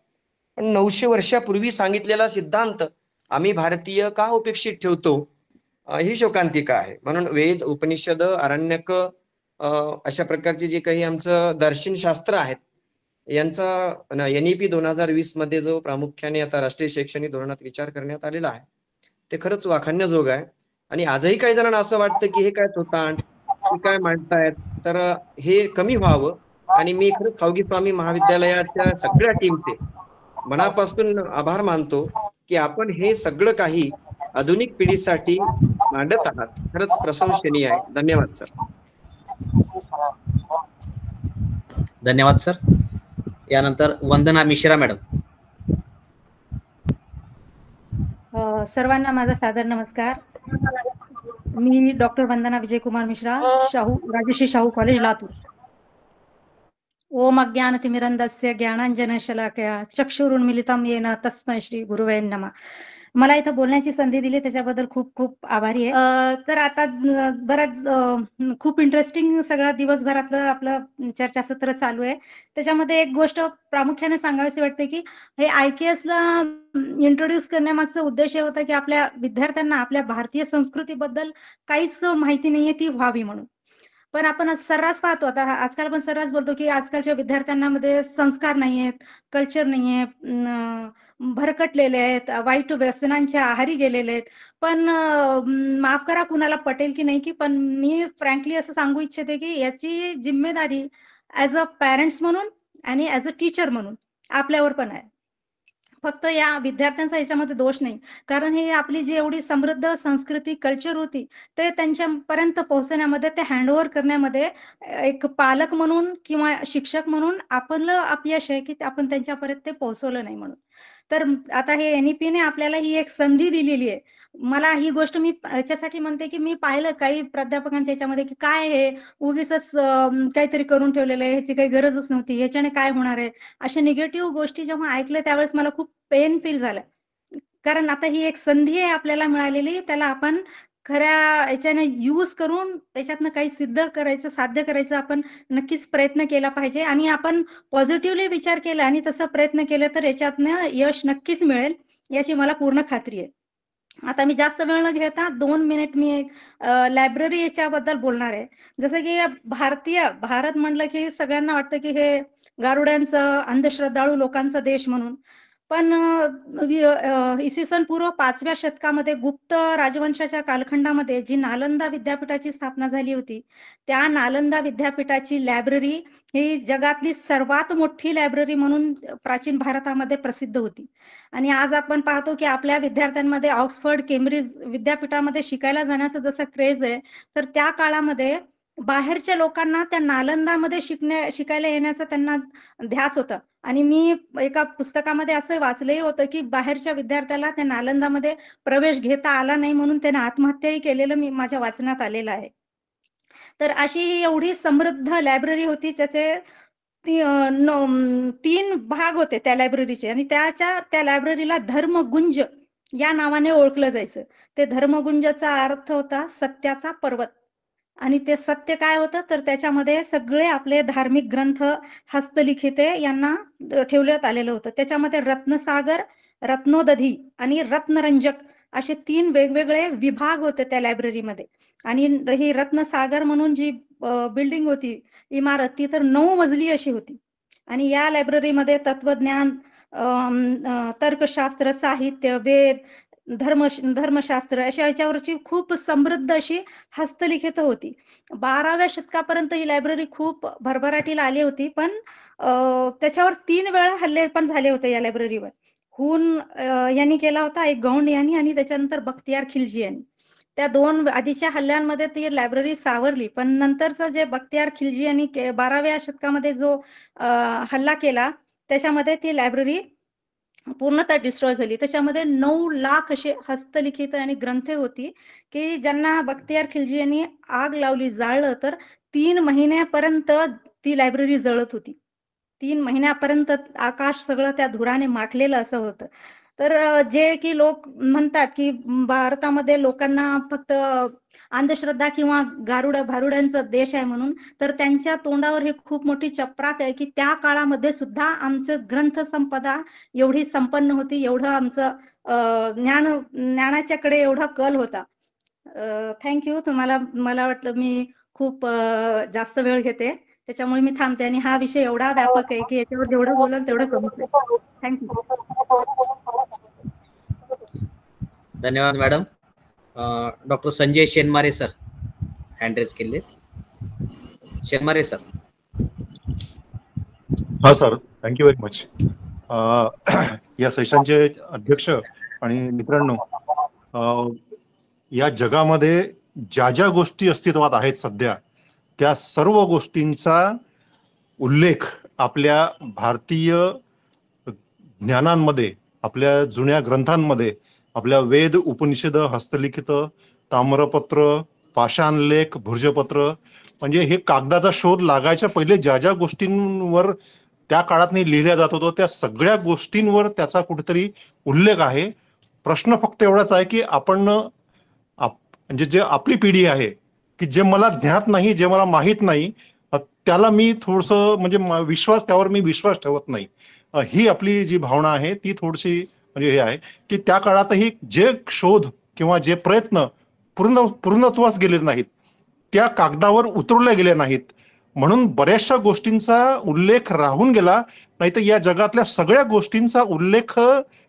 पण 900 वर्षापूर्वी सांगितलेला सिद्धांत आम्ही भारतीय का उपेक्षित ठेवतो ही शोकांतिका आहे. म्हणून वेद, उपनिषद, आरण्यक अशा प्रकारचे जे काही आमचं दर्शनशास्त्र आहेत यांचा NEP 2020 मध्ये जो प्रामुख्याने आता राष्ट्रीय शैक्षणिक धोरणात विचार करण्यात आलेला आहे ते खरंच वाखाणण्याजोग आहे. आणि आजही काही जणांना असं वाटतं की हे काय थोतांड, हे काय मांडतायत, तर हे कमी व्हावं. आणि मी खरंच सावगी स्वामी महाविद्यालयाच्या सगळ्या टीमचे मनापासून आभार मानतो की आपण हे सगळं काही आधुनिक पिढीसाठी मांडत आहात. खरंच प्रशंसनीय आहे. धन्यवाद सर. धन्यवाद सर. यानंतर वंदना मिश्रा मॅडम. सर्वांना माझा सादर नमस्कार. मी डॉक्टर वंदना विजयकुमार मिश्रा, राजश्री शाहू कॉलेज लातूर. ओम अज्ञानतिमिरन्धस्य ज्ञानाञ्जनशलाकया चक्षुरुन्मीलितं येन तस्मै श्री गुरुवे नमः. मला इथं बोलण्याची संधी दिली त्याच्याबद्दल खूप खूप आभारी आहे. तर आता बराच खूप इंटरेस्टिंग सगळा दिवसभरातलं आपलं चर्चासत्र चालू आहे. त्याच्यामध्ये एक गोष्ट प्रामुख्याने सांगावीशी वाटते की हे IKS ला इंट्रोड्यूस करण्यामागचा उद्देश हे होता की आपल्या विद्यार्थ्यांना आपल्या भारतीय संस्कृतीबद्दल काहीच माहिती नाहीये ती व्हावी म्हणून. पण आपण सर्रास पाहतो आता आजकाल आपण सर्रास बोलतो की आजकालच्या विद्यार्थ्यांना मध्ये संस्कार नाहीयेत, कल्चर नाहीये, भरकटलेले आहेत, वाईट व्यसनांच्या आहारी गेलेले आहेत. पण माफ करा कुणाला पटेल की नाही की पण मी फ्रँकली असं सांगू इच्छिते की याची जिम्मेदारी ऍज अ पॅरेंट्स म्हणून आणि ऍज अ टीचर म्हणून आपल्यावर पण आहे. फक्त या विद्यार्थ्यांचा याच्यामध्ये दोष नाही, कारण हे आपली जी एवढी समृद्ध संस्कृती कल्चर होती ते त्यांच्यापर्यंत पोहोचण्यामध्ये, ते हँडओव्हर करण्यामध्ये एक पालक म्हणून किंवा शिक्षक म्हणून आपलं अपयश आहे की आपण त्यांच्यापर्यंत ते पोहोचवलं नाही म्हणून. तर आता हे NEP ने आपल्याला ही एक संधी दिलेली आहे. मला ही गोष्ट मी याच्यासाठी म्हणते की मी पाहिलं काही प्राध्यापकांच्या याच्यामध्ये की काय हे उगीच काहीतरी करून ठेवलेलं आहे, ह्याची काही गरजच नव्हती, ह्याच्याने काय होणार आहे, अशा निगेटिव्ह गोष्टी जेव्हा ऐकल्या त्यावेळेस मला खूप पेन फील झालं. कारण आता ही एक संधी आहे आपल्याला मिळालेली, त्याला आपण खऱ्या याच्याने यूज करून त्याच्यातनं काही सिद्ध करायचं, साध्य करायचं आपण नक्कीच प्रयत्न केला पाहिजे. आणि आपण पॉझिटिव्हली विचार केला आणि तसं प्रयत्न केलं तर याच्यातनं यश नक्कीच मिळेल याची मला पूर्ण खात्री आहे. आता मी जास्त वेळ न घेता 2 मिनिट मी एक लायब्ररी याच्याबद्दल बोलणार आहे. जसं की भारत म्हणलं की सगळ्यांना वाटतं की हे गारुड्यांचं, अंधश्रद्धाळू लोकांचा देश म्हणून. पण इसवी सन पूर्व 5व्या शतकामध्ये गुप्त राजवंशाच्या कालखंडामध्ये जी नालंदा विद्यापीठाची स्थापना झाली होती, त्या नालंदा विद्यापीठाची लायब्ररी ही जगातली सर्वात मोठी लायब्ररी म्हणून प्राचीन भारतामध्ये प्रसिद्ध होती. आणि आज आपण पाहतो की आपल्या विद्यार्थ्यांमध्ये ऑक्सफर्ड, केम्ब्रिज विद्यापीठामध्ये शिकायला जाण्याचं जसं क्रेज आहे, तर त्या काळामध्ये बाहेरच्या लोकांना त्या नालंदामध्ये शिकायला येण्याचं त्यांना ध्यास होता. आणि मी एका पुस्तकामध्ये असं वाचलंही होतं की बाहेरच्या विद्यार्थ्याला त्या नालंदामध्ये प्रवेश घेता आला नाही म्हणून त्याने आत्महत्याही केलेलं मी माझ्या वाचनात आलेलं आहे. तर अशी ही एवढी समृद्ध लायब्ररी होती, ज्याचे 3 भाग होते त्या लायब्ररीचे. आणि त्या लायब्ररीला धर्मगुंज या नावाने ओळखलं जायचं. ते धर्मगुंजचा अर्थ होता सत्याचा पर्वत. आणि ते सत्य काय होतं तर त्याच्यामध्ये सगळे आपले धार्मिक ग्रंथ, हस्तलिखिते यांना ठेवण्यात आलेलं होतं. त्याच्यामध्ये रत्नसागर, रत्नोदधी आणि रत्नरंजक असे 3 वेगवेगळे विभाग होते त्या लायब्ररीमध्ये. आणि ही रत्नसागर म्हणून जी बिल्डिंग होती, इमारत, ती तर 9 मजली अशी होती. आणि या लायब्ररीमध्ये तत्वज्ञान, तर्कशास्त्र, साहित्य, वेद, धर्मशास्त्र अशा याच्यावरची खूप समृद्ध अशी हस्तलिखित होती. 12व्या शतकापर्यंत ही लायब्ररी खूप भरभराटीला आली होती. पण त्याच्यावर 3 वेळा हल्ले पण झाले होते या लायब्ररीवर. हुन यांनी केला होता, एक गौंड यांनी, आणि त्याच्यानंतर बख्तियार खिलजी यांनी. त्या 2 आधीच्या हल्ल्यांमध्ये ती लायब्ररी सावरली. पण नंतरचं जे बख्तियार खिलजी यांनी 12व्या शतकामध्ये जो हल्ला केला त्याच्यामध्ये ती लायब्ररी पूर्णतः डिस्ट्रॉय झाली. त्याच्यामध्ये 9 लाख असे हस्तलिखित आणि ग्रंथ होती की ज्यांना बख्तियार खिलजी यांनी आग लावली, जाळलं, तर 3 महिन्यापर्यंत ती लायब्ररी जळत होती. 3 महिन्यापर्यंत आकाश सगळं त्या धुराने माखलेलं असं होतं. तर जे की लोक म्हणतात की भारतामध्ये लोकांना फक्त अंधश्रद्धा किंवा भारुड्यांचा देश आहे म्हणून, तर त्यांच्या तोंडावर ही खूप मोठी चपराक आहे की त्या काळामध्ये सुद्धा आमचं ग्रंथ संपदा एवढी संपन्न होती, एवढं आमचं ज्ञानाच्याकडे एवढा कल होता. थँक्यू. मला वाटलं मी खूप जास्त वेळ घेते, त्याच्यामुळे मी थांबते. आणि हा विषय एवढा व्यापक आहे की याच्यावर जेवढं बोलन तेवढं कमीच आहे. थँक्यू. धन्यवाद madam. Doctor Sanjay Shenmare sir hand raise केले. शेनमारे सर. हाँ sir, thank you very much. या सेशनचे अध्यक्ष आणि मित्रांनो, या जगामध्ये ज्या ज्या गोष्टी अस्तित्वात आहेत सध्या, त्या सर्व गोष्टींचा उल्लेख आपल्या भारतीय ज्ञानांमध्ये, आपल्या जुन्या ग्रंथांमध्ये, आपल्या वेद, उपनिषद, हस्तलिखित, ताम्रपत्र, पाषाणलेख, भुर्जपत्र, म्हणजे हे कागदाचा शोध लागायच्या पहिले ज्या ज्या गोष्टींवर त्या काळात लिहिल्या जात होतं, त्या सगळ्या गोष्टींवर त्याचा कुठेतरी उल्लेख आहे. प्रश्न फक्त एवढाच आहे की आपण म्हणजे जे आपली पिढी आहे, की जे मला ज्ञात नाही, जे मला माहीत नाही, त्याला मी थोडंसं म्हणजे त्यावर मी विश्वास ठेवत नाही. ही आपली जी भावना आहे ती थोडीशी म्हणजे हे आहे की त्या काळातही जे शोध किंवा जे प्रयत्न पूर्णत्वास गेले नाहीत, त्या कागदावर उतरवले गेले नाहीत, म्हणून बऱ्याचशा गोष्टींचा उल्लेख राहून गेला. नाही तर या जगातल्या सगळ्या गोष्टींचा उल्लेख,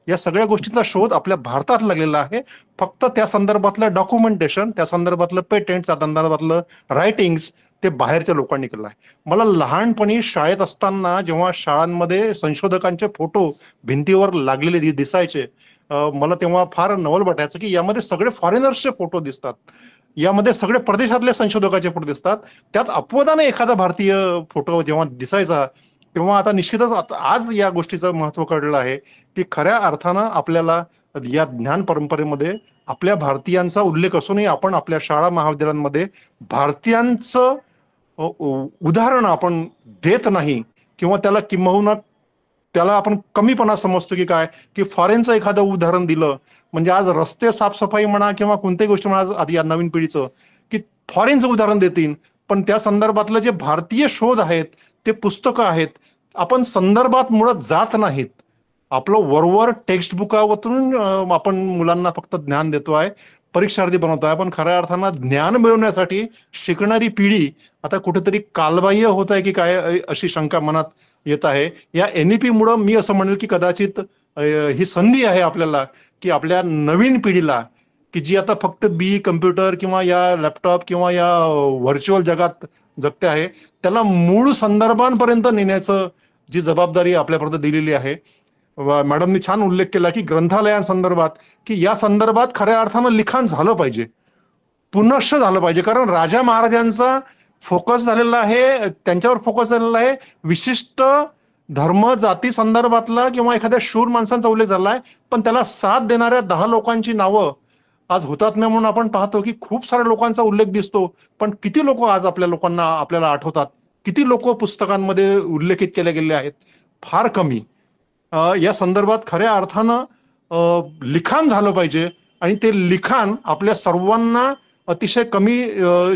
या सगळ्या गोष्टींचा शोध आपल्या भारतात लागलेला आहे. फक्त त्या संदर्भातलं डॉक्युमेंटेशन, त्या संदर्भातलं पेटंट, त्या संदर्भातलं रायटिंग्स ते बाहेरच्या लोकांनी केलं आहे. मला लहानपणी शाळेत असताना जेव्हा शाळांमध्ये संशोधकांचे फोटो भिंतीवर लागलेले दिसायचे, मला तेव्हा फार नवल वाटायचं की यामध्ये सगळे फॉरेनर्सचे फोटो दिसतात, यामध्ये सगळे परदेशातल्या संशोधकाचे फोटो दिसतात, त्यात अपवादाने एखादा भारतीय फोटो जेव्हा दिसायचा, तेव्हा आता निश्चितच आज या गोष्टीचं महत्व कळलं आहे की खऱ्या अर्थानं आपल्याला या ज्ञान परंपरेमध्ये आपल्या भारतीयांचा उल्लेख असूनही आपण आपल्या शाळा महाविद्यालयांमध्ये भारतीयांचं उदाहरण आपण देत नाही, किंवा त्याला किंबहुना त्याला आपण कमीपणा समजतो की काय, की फॉरेनचं एखादं उदाहरण दिलं म्हणजे आज रस्ते साफसफाई म्हणा किंवा कोणत्याही गोष्टी म्हणा, आधी या नवीन पिढीचं की फॉरेनचं उदाहरण देतील, पण त्या संदर्भातलं जे भारतीय शोध आहेत, ते पुस्तकं आहेत, आपण संदर्भात मुळात जात नाहीत. आपलं वरवर टेक्स्टबुकावरून आपण मुलांना फक्त ज्ञान देतो आहे, परीक्षार्थी बनवतो आहे, पण खऱ्या अर्थानं ज्ञान मिळवण्यासाठी शिकणारी पिढी आता कुठेतरी कालबाह्य होत आहे की काय, अशी शंका मनात येत आहे. या NEP मुळे मी असं म्हणेल की कदाचित ही संधी आहे आपल्याला की आपल्या नवीन पिढीला, की जी आता फक्त कम्प्युटर किंवा या लॅपटॉप किंवा या व्हर्च्युअल जगात जगते आहे, त्याला मूळ संदर्भांपर्यंत नेण्याचं जी जबाबदारी आपल्यापर्यंत दिलेली आहे. मॅडमनी छान उल्लेख केला की ग्रंथालयांसंदर्भात, की या संदर्भात खऱ्या अर्थानं लिखाण झालं पाहिजे, पुनश्च झालं पाहिजे. कारण राजा महाराजांचा फोकस झालेला आहे, त्यांच्यावर फोकस झालेला आहे, विशिष्ट धर्म जाती संदर्भातला किंवा एखाद्या शूर माणसांचा उल्लेख झाला आहे, पण त्याला साथ देणाऱ्या 10 लोकांची नावं आज हुतात्म्या म्हणून आपण पाहतो की खूप साऱ्या लोकांचा उल्लेख दिसतो, पण किती लोक आज आपल्याला आठवतात, किती लोक पुस्तकांमध्ये उल्लेखित केले गेले आहेत, फार कमी. या संदर्भात खऱ्या अर्थानं लिखाण झालं पाहिजे, आणि ते लिखाण आपल्या सर्वांना अतिशय कमी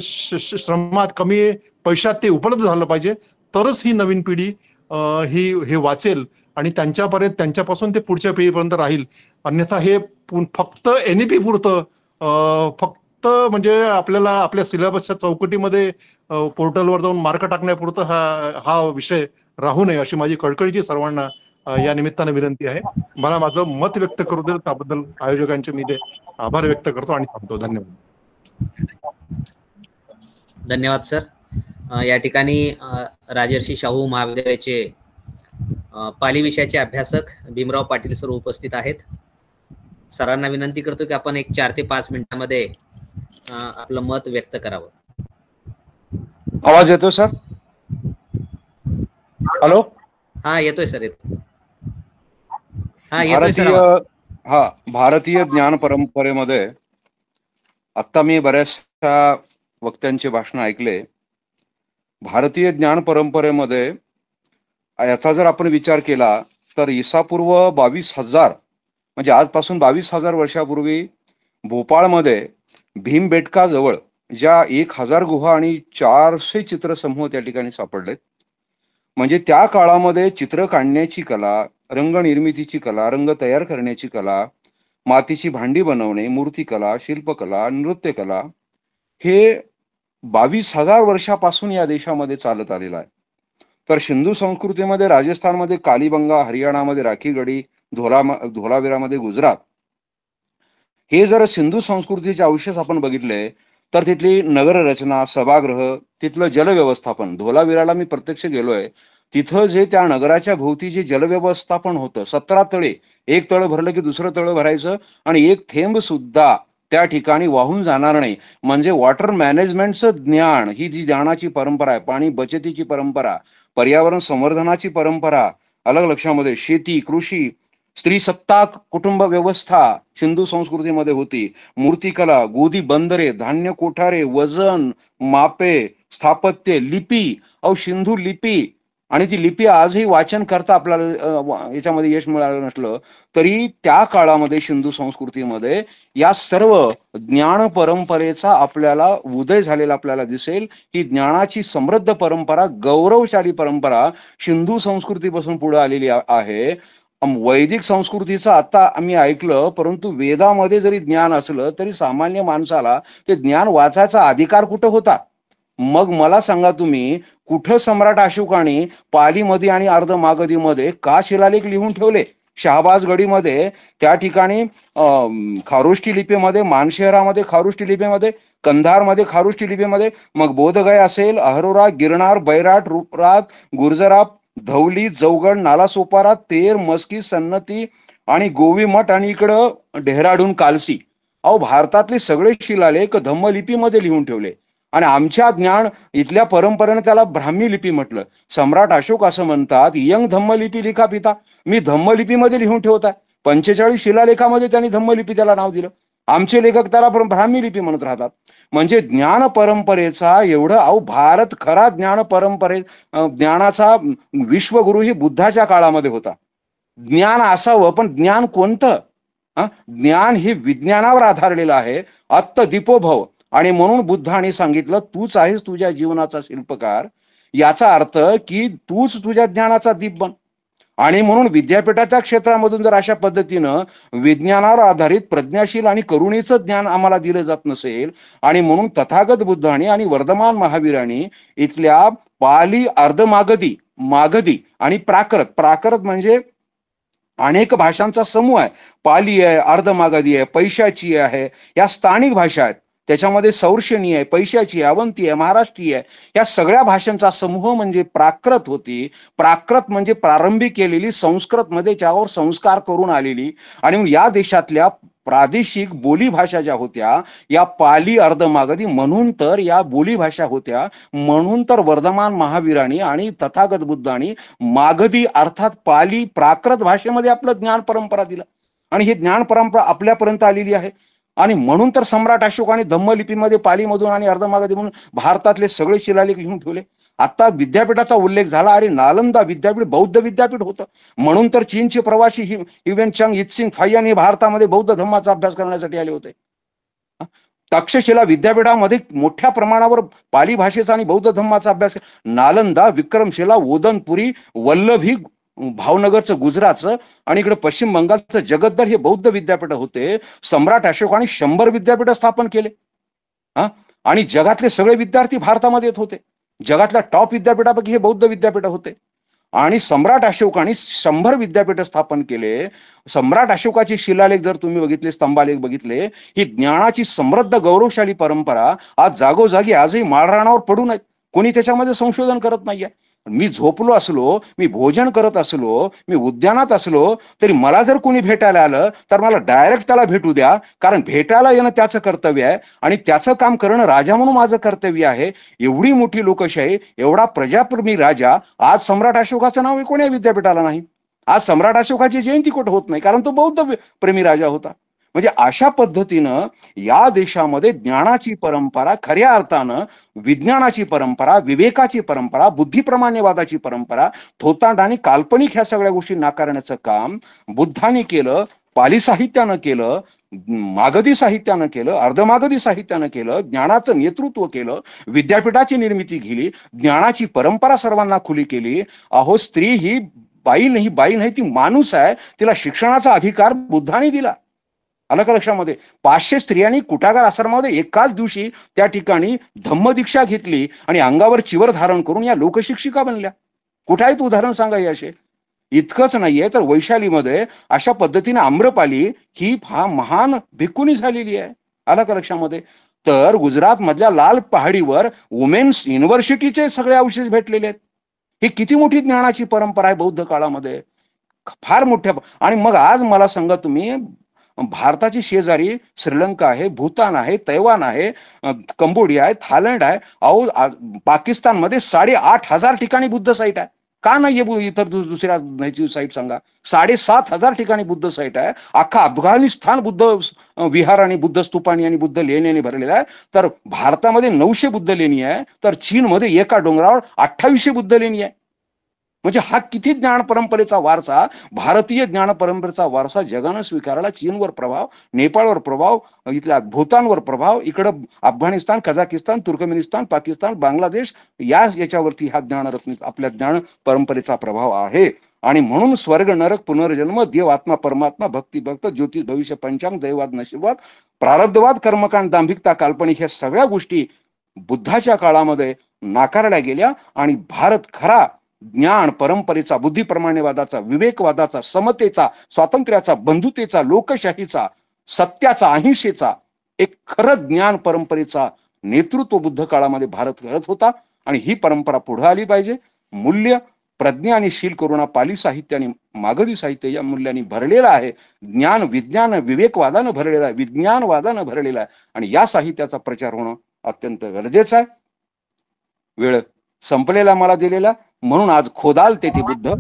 श्रमात, कमी पैशात ते उपलब्ध झालं पाहिजे, तरच ही नवीन पिढी हे वाचेल आणि त्यांच्यापासून ते पुढच्या पिढीपर्यंत राहील. अन्यथा हे फक्त NEP पुरतं, फक्त म्हणजे आपल्याला आपल्या सिलेबसच्या चौकटीमध्ये पोर्टलवर जाऊन मार्क टाकण्यापुरतं हा विषय राहू नये, अशी माझी कळकळीची सर्वांना या निमित्ताने विनंती आहे. मला माझं मत व्यक्त करू दे, त्याबद्दल आयोजकांचे मी आभार व्यक्त करतो आणि थांबतो. धन्यवाद सर. या ठिकाणी राजर्षी शाहू महाविद्यालयाचे पाली विषयाचे अभ्यासक भीमराव पाटील सर उपस्थित आहेत. सरांना विनंती करतो की आपण एक 4 ते 5 मिनिटांमध्ये आपलं मत व्यक्त करावं. आवाज येतो सर? हॅलो, हा येतोय सर, येतो. हा येतोय सर. भारतीय ज्ञान परंपरेमध्ये आता मी बऱ्याचशा वक्त्यांचे भाषण ऐकले. भारतीय ज्ञान परंपरेमध्ये याचा जर आपण विचार केला तर ईसापूर्व 22,000 म्हणजे आजपासून 22,000 वर्षापूर्वी भोपाळमध्ये भीमबेटकाजवळ ज्या 1,000 गुहा आणि 400 चित्रसमूह त्या ठिकाणी सापडलेत. म्हणजे त्या काळामध्ये चित्र काढण्याची कला, रंग निर्मितीची कला, रंग तयार करण्याची कला, मातीची भांडी बनवणे, मूर्तिकला, शिल्पकला, नृत्यकला हे 22,000 वर्षापासून या देशामध्ये चालत आलेलं आहे. तर सिंधू संस्कृतीमध्ये राजस्थानमध्ये कालीबंगा, हरियाणामध्ये राखीगढी, धोलावीरामध्ये गुजरात, हे जर सिंधू संस्कृतीचे अवशेष आपण बघितले तर तिथली नगर रचना, सभागृह, तिथलं जल व्यवस्थापन, धोलावीराला मी प्रत्यक्ष गेलोय, तिथं जे त्या नगराच्या भोवती जे जलव्यवस्थापन होतं, 17 तळे, एक तळ भरलं की दुसरं तळ भरायचं आणि एक थेंब सुद्धा त्या ठिकाणी वाहून जाणार नाही. म्हणजे वॉटर मॅनेजमेंटचं ज्ञान, ही जी ज्ञानाची परंपरा आहे, पाणी बचतीची परंपरा, पर्यावरण संवर्धनाची परंपरा, अलग लक्षामध्ये शेती, कृषी, स्त्रीसत्ताक कुटुंब व्यवस्था सिंधू संस्कृतीमध्ये होती. मूर्तिकला, गोदी बंदरे, धान्य कोठारे, वजन, मापे, स्थापत्य, लिपी, सिंधू लिपी, आणि ती लिपी आजही वाचन करता आपल्याला याच्यामध्ये यश मिळालं नसलं तरी त्या काळामध्ये सिंधू संस्कृतीमध्ये या सर्व ज्ञान परंपरेचा आपल्याला उदय झालेला आपल्याला दिसेल. ही ज्ञानाची समृद्ध परंपरा, गौरवशाली परंपरा सिंधू संस्कृतीपासून पुढे आलेली आहे. वैदिक संस्कृतीचं आता आम्ही ऐकलं, परंतु वेदामध्ये जरी ज्ञान असलं तरी सामान्य माणसाला ते ज्ञान वाचायचा अधिकार कुठं होता? मग मला सांगा तुम्ही, कुठं सम्राट अशोकाने पालीमध्ये आणि अर्धमागधीमध्ये का शिलालेख लिहून ठेवले? शहाबाजगडीमध्ये, त्या ठिकाणी खारोष्टी लिपीमध्ये, मानशेरामध्ये खारोष्टी लिपीमध्ये, कंधारमध्ये खारोष्टी लिपीमध्ये, मग बोधगया असेल, अहरोरा, गिरनार, बैराट, रूपरात, गुर्जरात, धौली, जौगड, नालासोपारा, तेर, मस्की, सन्नती आणि गोवी मठ आणि इकडं डेहराडून, कालसी. भारतातले सगळे शिलालेख धम्मलिपीमध्ये लिहून ठेवले. आणि आमच्या ज्ञान इथल्या परंपरेने त्याला ब्राह्मी लिपी म्हटलं. सम्राट अशोक असं म्हणतात, यंग धम्मलिपी लिखा पिता. मी धम्मलिपीमध्ये लिहून ठेवत आहे. 45 शिलालेखामध्ये त्यांनी धम्मलिपी त्याला नाव दिलं. आमचे लेखक त्याला ब्राह्मी लिपी म्हणत राहतात. म्हणजे ज्ञान परंपरेचा एवढं भारत खरा ज्ञानाचा विश्वगुरु ही बुद्धाच्या काळामध्ये होता. ज्ञान असावं, पण ज्ञान कोणतं? ज्ञान हे विज्ञानावर आधारलेलं आहे. अत्त दीपोभव. आणि म्हणून बुद्धाने सांगितलं, तूच आहेस तुझ्या जीवनाचा शिल्पकार. याचा अर्थ की तूच तुझ्या ज्ञानाचा दीप बन. आणि म्हणून विद्यापीठाच्या क्षेत्रामधून जर अशा पद्धतीनं विज्ञानावर आधारित प्रज्ञाशील आणि करुणेचं ज्ञान आम्हाला दिलं जात नसेल, आणि म्हणून तथागत बुद्धाने आणि वर्धमान महावीरांनी इथल्या पाली, अर्धमागधी, मागधी आणि प्राकृत म्हणजे अनेक भाषांचा समूह आहे. पाली आहे, अर्धमागधी आहे, पैशाची आहे, या स्थानिक भाषा आहेत. त्याच्यामध्ये सौर्षणी आहे, पैशाची आहे, अवंती आहे, महाराष्ट्रीय आहे. या सगळ्या भाषांचा समूह म्हणजे प्राकृत होती. प्राकृत म्हणजे प्रारंभी केलेली, संस्कृतमध्ये त्यावर संस्कार करून आलेली. आणि या देशातल्या प्रादेशिक बोली भाषा ज्या होत्या या पाली, अर्धमागधी, म्हणून तर या बोली भाषा होत्या. म्हणून तर वर्धमान महावीरांनी आणि तथागत बुद्धांनी मागधी अर्थात पाली, प्राकृत भाषेमध्ये आपलं ज्ञान परंपरा दिला. आणि हे ज्ञान परंपरा आपल्यापर्यंत आलेली आहे. आणि म्हणून तर सम्राट अशोकाने धम्मलिपीमध्ये, पालीमधून आणि अर्धमागधीमधून भारतातले सगळे शिलालेख लिहून ठेवले. आता विद्यापीठाचा उल्लेख झाला. अरे, नालंदा विद्यापीठ बौद्ध विद्यापीठ होतं. म्हणून तर चीनचे प्रवासी हिवेन चंग, इत्सिंग फायन हे भारतामध्ये बौद्ध धर्माचा अभ्यास करण्यासाठी आले होते. तक्षशिला विद्यापीठामध्ये मोठ्या प्रमाणावर पाली भाषेचा आणि बौद्ध धर्माचा अभ्यास. नालंदा, विक्रमशिला, ओदनपुरी, वल्लभी भावनगरचं, गुजरातचं आणि इकडे पश्चिम बंगालचं जगद्दर हे बौद्ध विद्यापीठ होते. सम्राट अशोकाने 100 विद्यापीठ स्थापन केले. आणि जगातले सगळे विद्यार्थी भारतामध्ये येत होते. जगातल्या टॉप विद्यापीठापैकी हे बौद्ध विद्यापीठ होते. आणि सम्राट अशोकाने 100 विद्यापीठ स्थापन केले. सम्राट अशोकाचे शिलालेख जर तुम्ही बघितले, स्तंभालेख बघितले, ही ज्ञानाची समृद्ध गौरवशाली परंपरा आज जागोजागी आजही माळरानावर पडून आहेत. कोणी त्याच्यामध्ये संशोधन करत नाहीये. मी झोपलो असलो, मी भोजन करत असलो, मी उद्यानात असलो, तरी मला जर कोणी भेटायला आलं तर मला डायरेक्ट त्याला भेटू द्या. कारण भेटायला येणं त्याचं कर्तव्य आहे आणि त्याचं काम करणं राजा म्हणून माझं कर्तव्य आहे. एवढी मोठी लोकशाही, एवढा प्रजाप्रेमी राजा, आज सम्राट अशोकाचं नाव कोण्या विद्यापीठाला नाही. आज सम्राट अशोकाची जयंती कुठं होत नाही, कारण तो बौद्ध प्रेमी राजा होता. म्हणजे अशा पद्धतीनं या देशामध्ये ज्ञानाची परंपरा, खऱ्या अर्थानं विज्ञानाची परंपरा, विवेकाची परंपरा, बुद्धिप्रमाण्यवादाची परंपरा, थोतांड आणि काल्पनिक ह्या सगळ्या गोष्टी नाकारण्याचं काम बुद्धाने केलं, पाली साहित्यानं केलं, मागधी साहित्यानं केलं, अर्धमागधी साहित्यानं केलं, ज्ञानाचं नेतृत्व केलं, विद्यापीठाची निर्मिती केली, ज्ञानाची परंपरा सर्वांना खुली केली. स्त्री ही बाई नाही, ती माणूस आहे. तिला शिक्षणाचा अधिकार बुद्धाने दिला. अलग लक्षामध्ये 500 स्त्रियांनी कुटागार आश्रमामध्ये एकाच दिवशी त्या ठिकाणी धम्मदीक्षा घेतली आणि अंगावर चिवर धारण करून या लोकशिक्षिका बनल्या. कुठे आहेत उदाहरण सांगा असे? इतकंच नाहीये तर वैशालीमध्ये अशा पद्धतीने आम्रपाली ही महान भिक्खुनी झालेली आहे. अलग लक्षामध्ये तर गुजरात मधल्या लाल पहाडीवर वुमेन्स युनिव्हर्सिटीचे सगळे अवशेष भेटलेले आहेत. ही किती मोठी ज्ञानाची परंपरा आहे बौद्ध काळामध्ये, फार मोठ्या. आणि मग आज मला सांगा तुम्ही, भारताची शेजारी श्रीलंका आहे, भूतान आहे, तैवान आहे, कंबोडिया आहे, थायलंड आहे. अहो पाकिस्तानमध्ये 8,500 ठिकाणी बुद्ध साईट आहे. का नाहीये इतर दुसऱ्या साईट सांगा? 7,500 ठिकाणी बुद्ध साईट आहे. अख्खा अफगाणिस्तान बुद्ध विहार आणि बुद्ध स्तूपांनी आणि बुद्ध लेण्यांनी भरलेला आहे. तर भारतामध्ये 900 बुद्ध लेणी आहे, तर चीनमध्ये एका डोंगरावर 2800 बुद्ध लेणी आहे. म्हणजे हा किती ज्ञान परंपरेचा वारसा, भारतीय ज्ञान परंपरेचा वारसा जगानं स्वीकारला. चीनवर प्रभाव, नेपाळवर प्रभाव, इथल्या भूतानवर प्रभाव, इकडं अफगाणिस्तान, कझाकिस्तान, तुर्कमेनिस्तान, पाकिस्तान, बांगलादेश याच्यावरती हा ज्ञानरत्न आपल्या ज्ञान परंपरेचा प्रभाव आहे. आणि म्हणून स्वर्ग नरक पुनर्जन्म, देव आत्मा परमात्मा, भक्ती भक्त, ज्योतिष भविष्य पंचांग, दैवाद नशीबवाद, प्रारब्धवाद, कर्मकांड, दांभिकता, काल्पनिक, ह्या सगळ्या गोष्टी बुद्धाच्या काळामध्ये नाकारल्या गेल्या. आणि भारत खरा ज्ञान परंपरेचा, बुद्धिप्रमाणेवादाचा, विवेकवादाचा, समतेचा, स्वातंत्र्याचा, बंधुतेचा, लोकशाहीचा, सत्याचा, अहिंसेचा एक खरं ज्ञान परंपरेचा नेतृत्व बुद्ध काळामध्ये भारत करत होता. आणि ही परंपरा पुढे आली पाहिजे. मूल्य, प्रज्ञा आणि शील करुणा, पाली साहित्य आणि मागधी साहित्य या मूल्यांनी भरलेलं आहे. ज्ञान विज्ञान विवेकवादानं भरलेला आहे, विज्ञानवादानं भरलेला आहे. आणि या साहित्याचा प्रचार होणं अत्यंत गरजेचं आहे. वेळ संपलेला मला दिलेला, म्हणून आज खोदाल तेथे बुद्ध,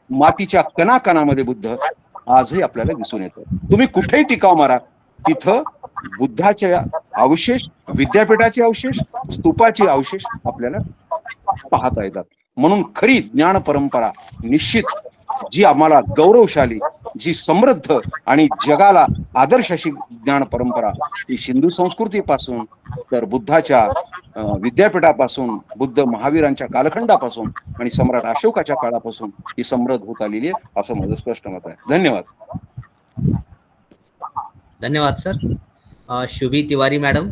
मातीच्या कणाकणामध्ये बुद्ध आजही आपल्याला दिसून येतं. तुम्ही कुठेही टिकाव मारा, तिथं बुद्धाचे अवशेष, विद्यापीठाचे अवशेष, स्तूपाचे अवशेष आपल्याला पाहता येतात. म्हणून खरी ज्ञान परंपरा निश्चित जी आम्हाला गौरवशाली, जी समृद्ध आणि जगाला आदर्श अशी ज्ञान परंपरा ही सिंधू संस्कृतीपासून तर बुद्धाच्या विद्यापीठापासून, बुद्ध महावीरांच्या कालखंडापासून आणि सम्राट अशोकाच्या काळापासून ही समृद्ध होत आलेली आहे, असं माझं स्पष्ट मत आहे. धन्यवाद. धन्यवाद सर. शुभी तिवारी मैडम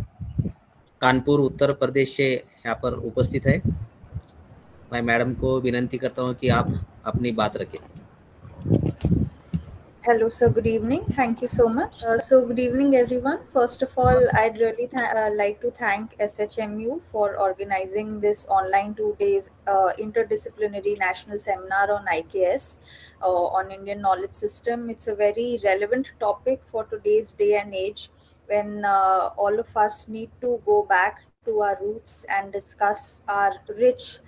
कानपुर उत्तर प्रदेश से यहाँ पर उपस्थित है. मैं मैडम को विनंती करता हूँ कि आप अपनी बात रखें. Hello, sir. Good evening. Thank you so much. So, good evening, everyone. First of all, I'd really like to thank SHMU for organizing this online 2 days interdisciplinary national seminar on IKS on Indian knowledge system. It's a very relevant topic for today's day and age, when all of us need to go back to our roots and discuss our rich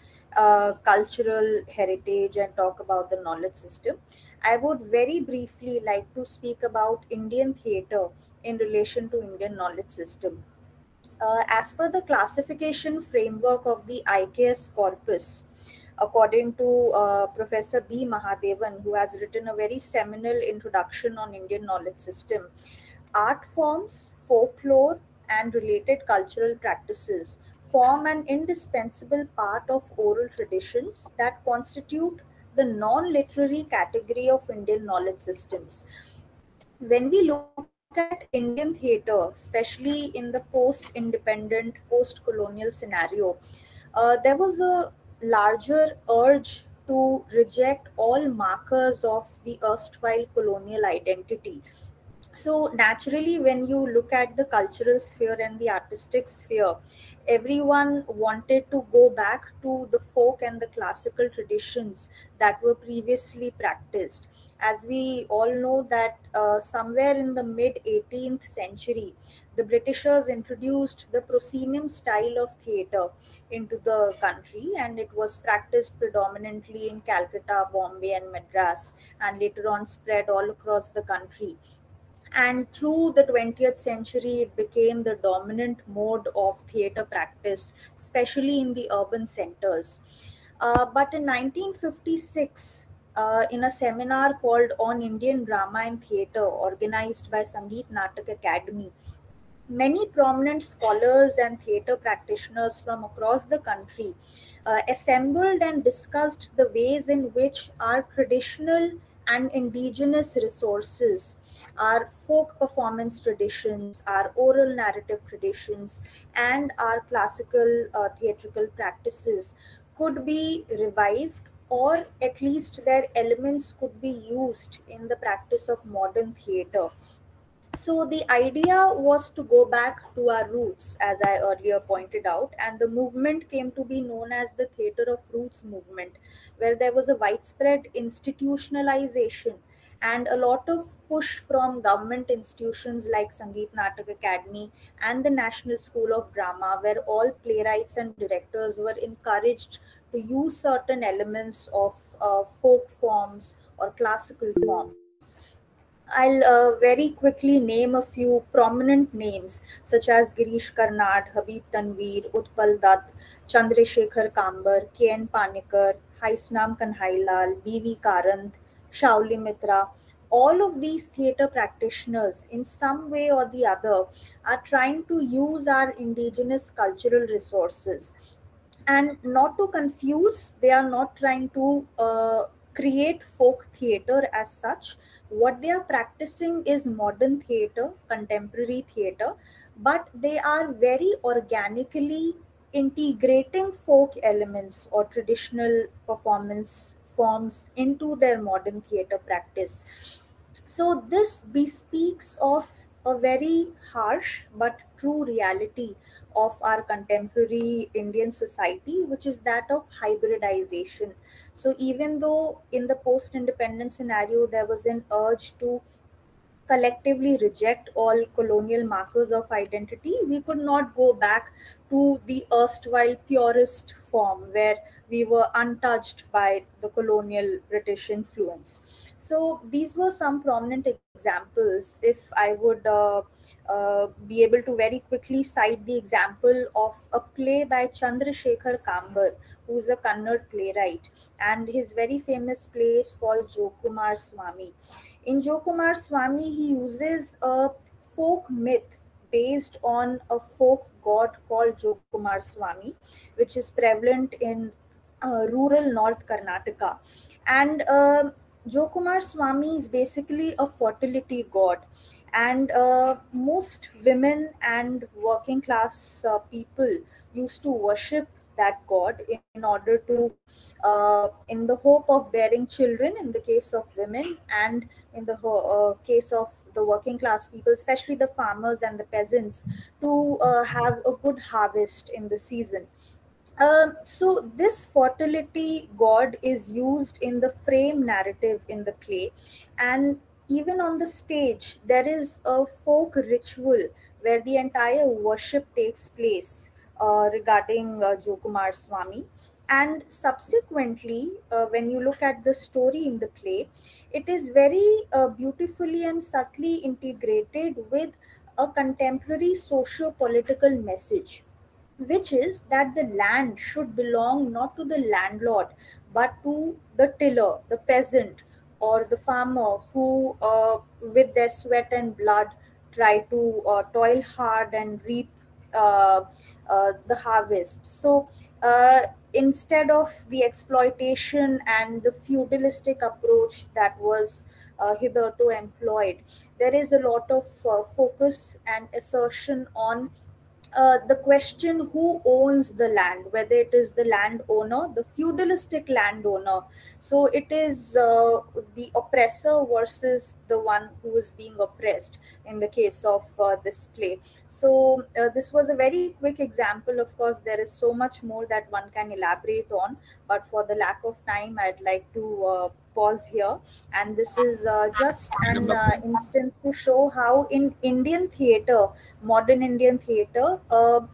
cultural heritage and talk about the knowledge system. I would very briefly like to speak about Indian theatre in relation to Indian knowledge system. As per the classification framework of the IKS corpus, according to Professor B. Mahadevan, who has written a very seminal introduction on Indian knowledge system, art forms, folklore, and related cultural practices form an indispensable part of oral traditions that constitute the non-literary category of Indian knowledge systems. When we look at Indian theatre, especially in the post-independent, post-colonial scenario, there was a larger urge to reject all markers of the erstwhile colonial identity. So naturally, when you look at the cultural sphere and the artistic sphere, everyone wanted to go back to the folk and the classical traditions that were previously practiced. As we all know that somewhere in the mid 18th century, the Britishers introduced the proscenium style of theatre into the country, and it was practiced predominantly in Calcutta, Bombay and Madras, and later on spread all across the country. And through the 20th century, it became the dominant mode of theatre practice, especially in the urban centers. But in 1956, in a seminar called On Indian Drama and Theatre, organized by Sangeet Natak Academy, many prominent scholars and theatre practitioners from across the country assembled and discussed the ways in which our traditional and indigenous resources, our folk performance traditions, our oral narrative traditions, and our classical theatrical practices could be revived, or at least their elements could be used in the practice of modern theatre. So the idea was to go back to our roots, as I earlier pointed out, and the movement came to be known as the Theatre of Roots movement, where there was a widespread institutionalization and a lot of push from government institutions like Sangeet Natak Academy and the National School of Drama, where all playwrights and directors were encouraged to use certain elements of folk forms or classical forms. I'll very quickly name a few prominent names such as Girish Karnad, Habib Tanveer, Utpal Dutt, Chandrasekhar Kambar, K.N. Panikkar, Haisnam Kanhailal, B.V. Karanth, Shauli Mitra. All of these theatre practitioners, in some way or the other, are trying to use our indigenous cultural resources. And not to confuse, they are not trying to create folk theatre as such. What they are practicing is modern theatre, contemporary theatre, but they are very organically integrating folk elements or traditional performance forms into their modern theatre practice. So this bespeaks of a very harsh but true reality of our contemporary Indian society, which is that of hybridization. So even though in the post-independence scenario there was an urge to collectively reject all colonial markers of identity, we could not go back to the erstwhile purist form where we were untouched by the colonial British influence. So these were some prominent examples. If I would be able to very quickly cite the example of a play by Chandrasekhar Kambar, who is a Kannada playwright, and his very famous play is called Jokumar Swami. In Jokumar Swami, he uses a folk myth based on a folk god called Jokumar Swami, which is prevalent in rural North Karnataka. And Jokumar Swami is basically a fertility god. And most women and working class people used to worship that god in order to, in the hope of bearing children in the case of women, and in the case of the working class people, especially the farmers and the peasants, to have a good harvest in the season. So this fertility god is used in the frame narrative in the play, and even on the stage there is a folk ritual where the entire worship takes place regarding Jokumar Swami. And subsequently, when you look at the story in the play, it is very beautifully and subtly integrated with a contemporary socio-political message, which is that the land should belong not to the landlord but to the tiller, the peasant, or the farmer who, with their sweat and blood, try to toil hard and reap uh, the harvest. So instead of the exploitation and the feudalistic approach that was hitherto employed, there is a lot of focus and assertion on the question who owns the land, whether it is the landowner, the feudalistic landowner. So it is the oppressor versus the one who is being oppressed in the case of this play. So this was a very quick example. Of course, there is so much more that one can elaborate on, but for the lack of time, I'd like to pause here. And this is just an instance to show how in Indian theatre, modern Indian theatre,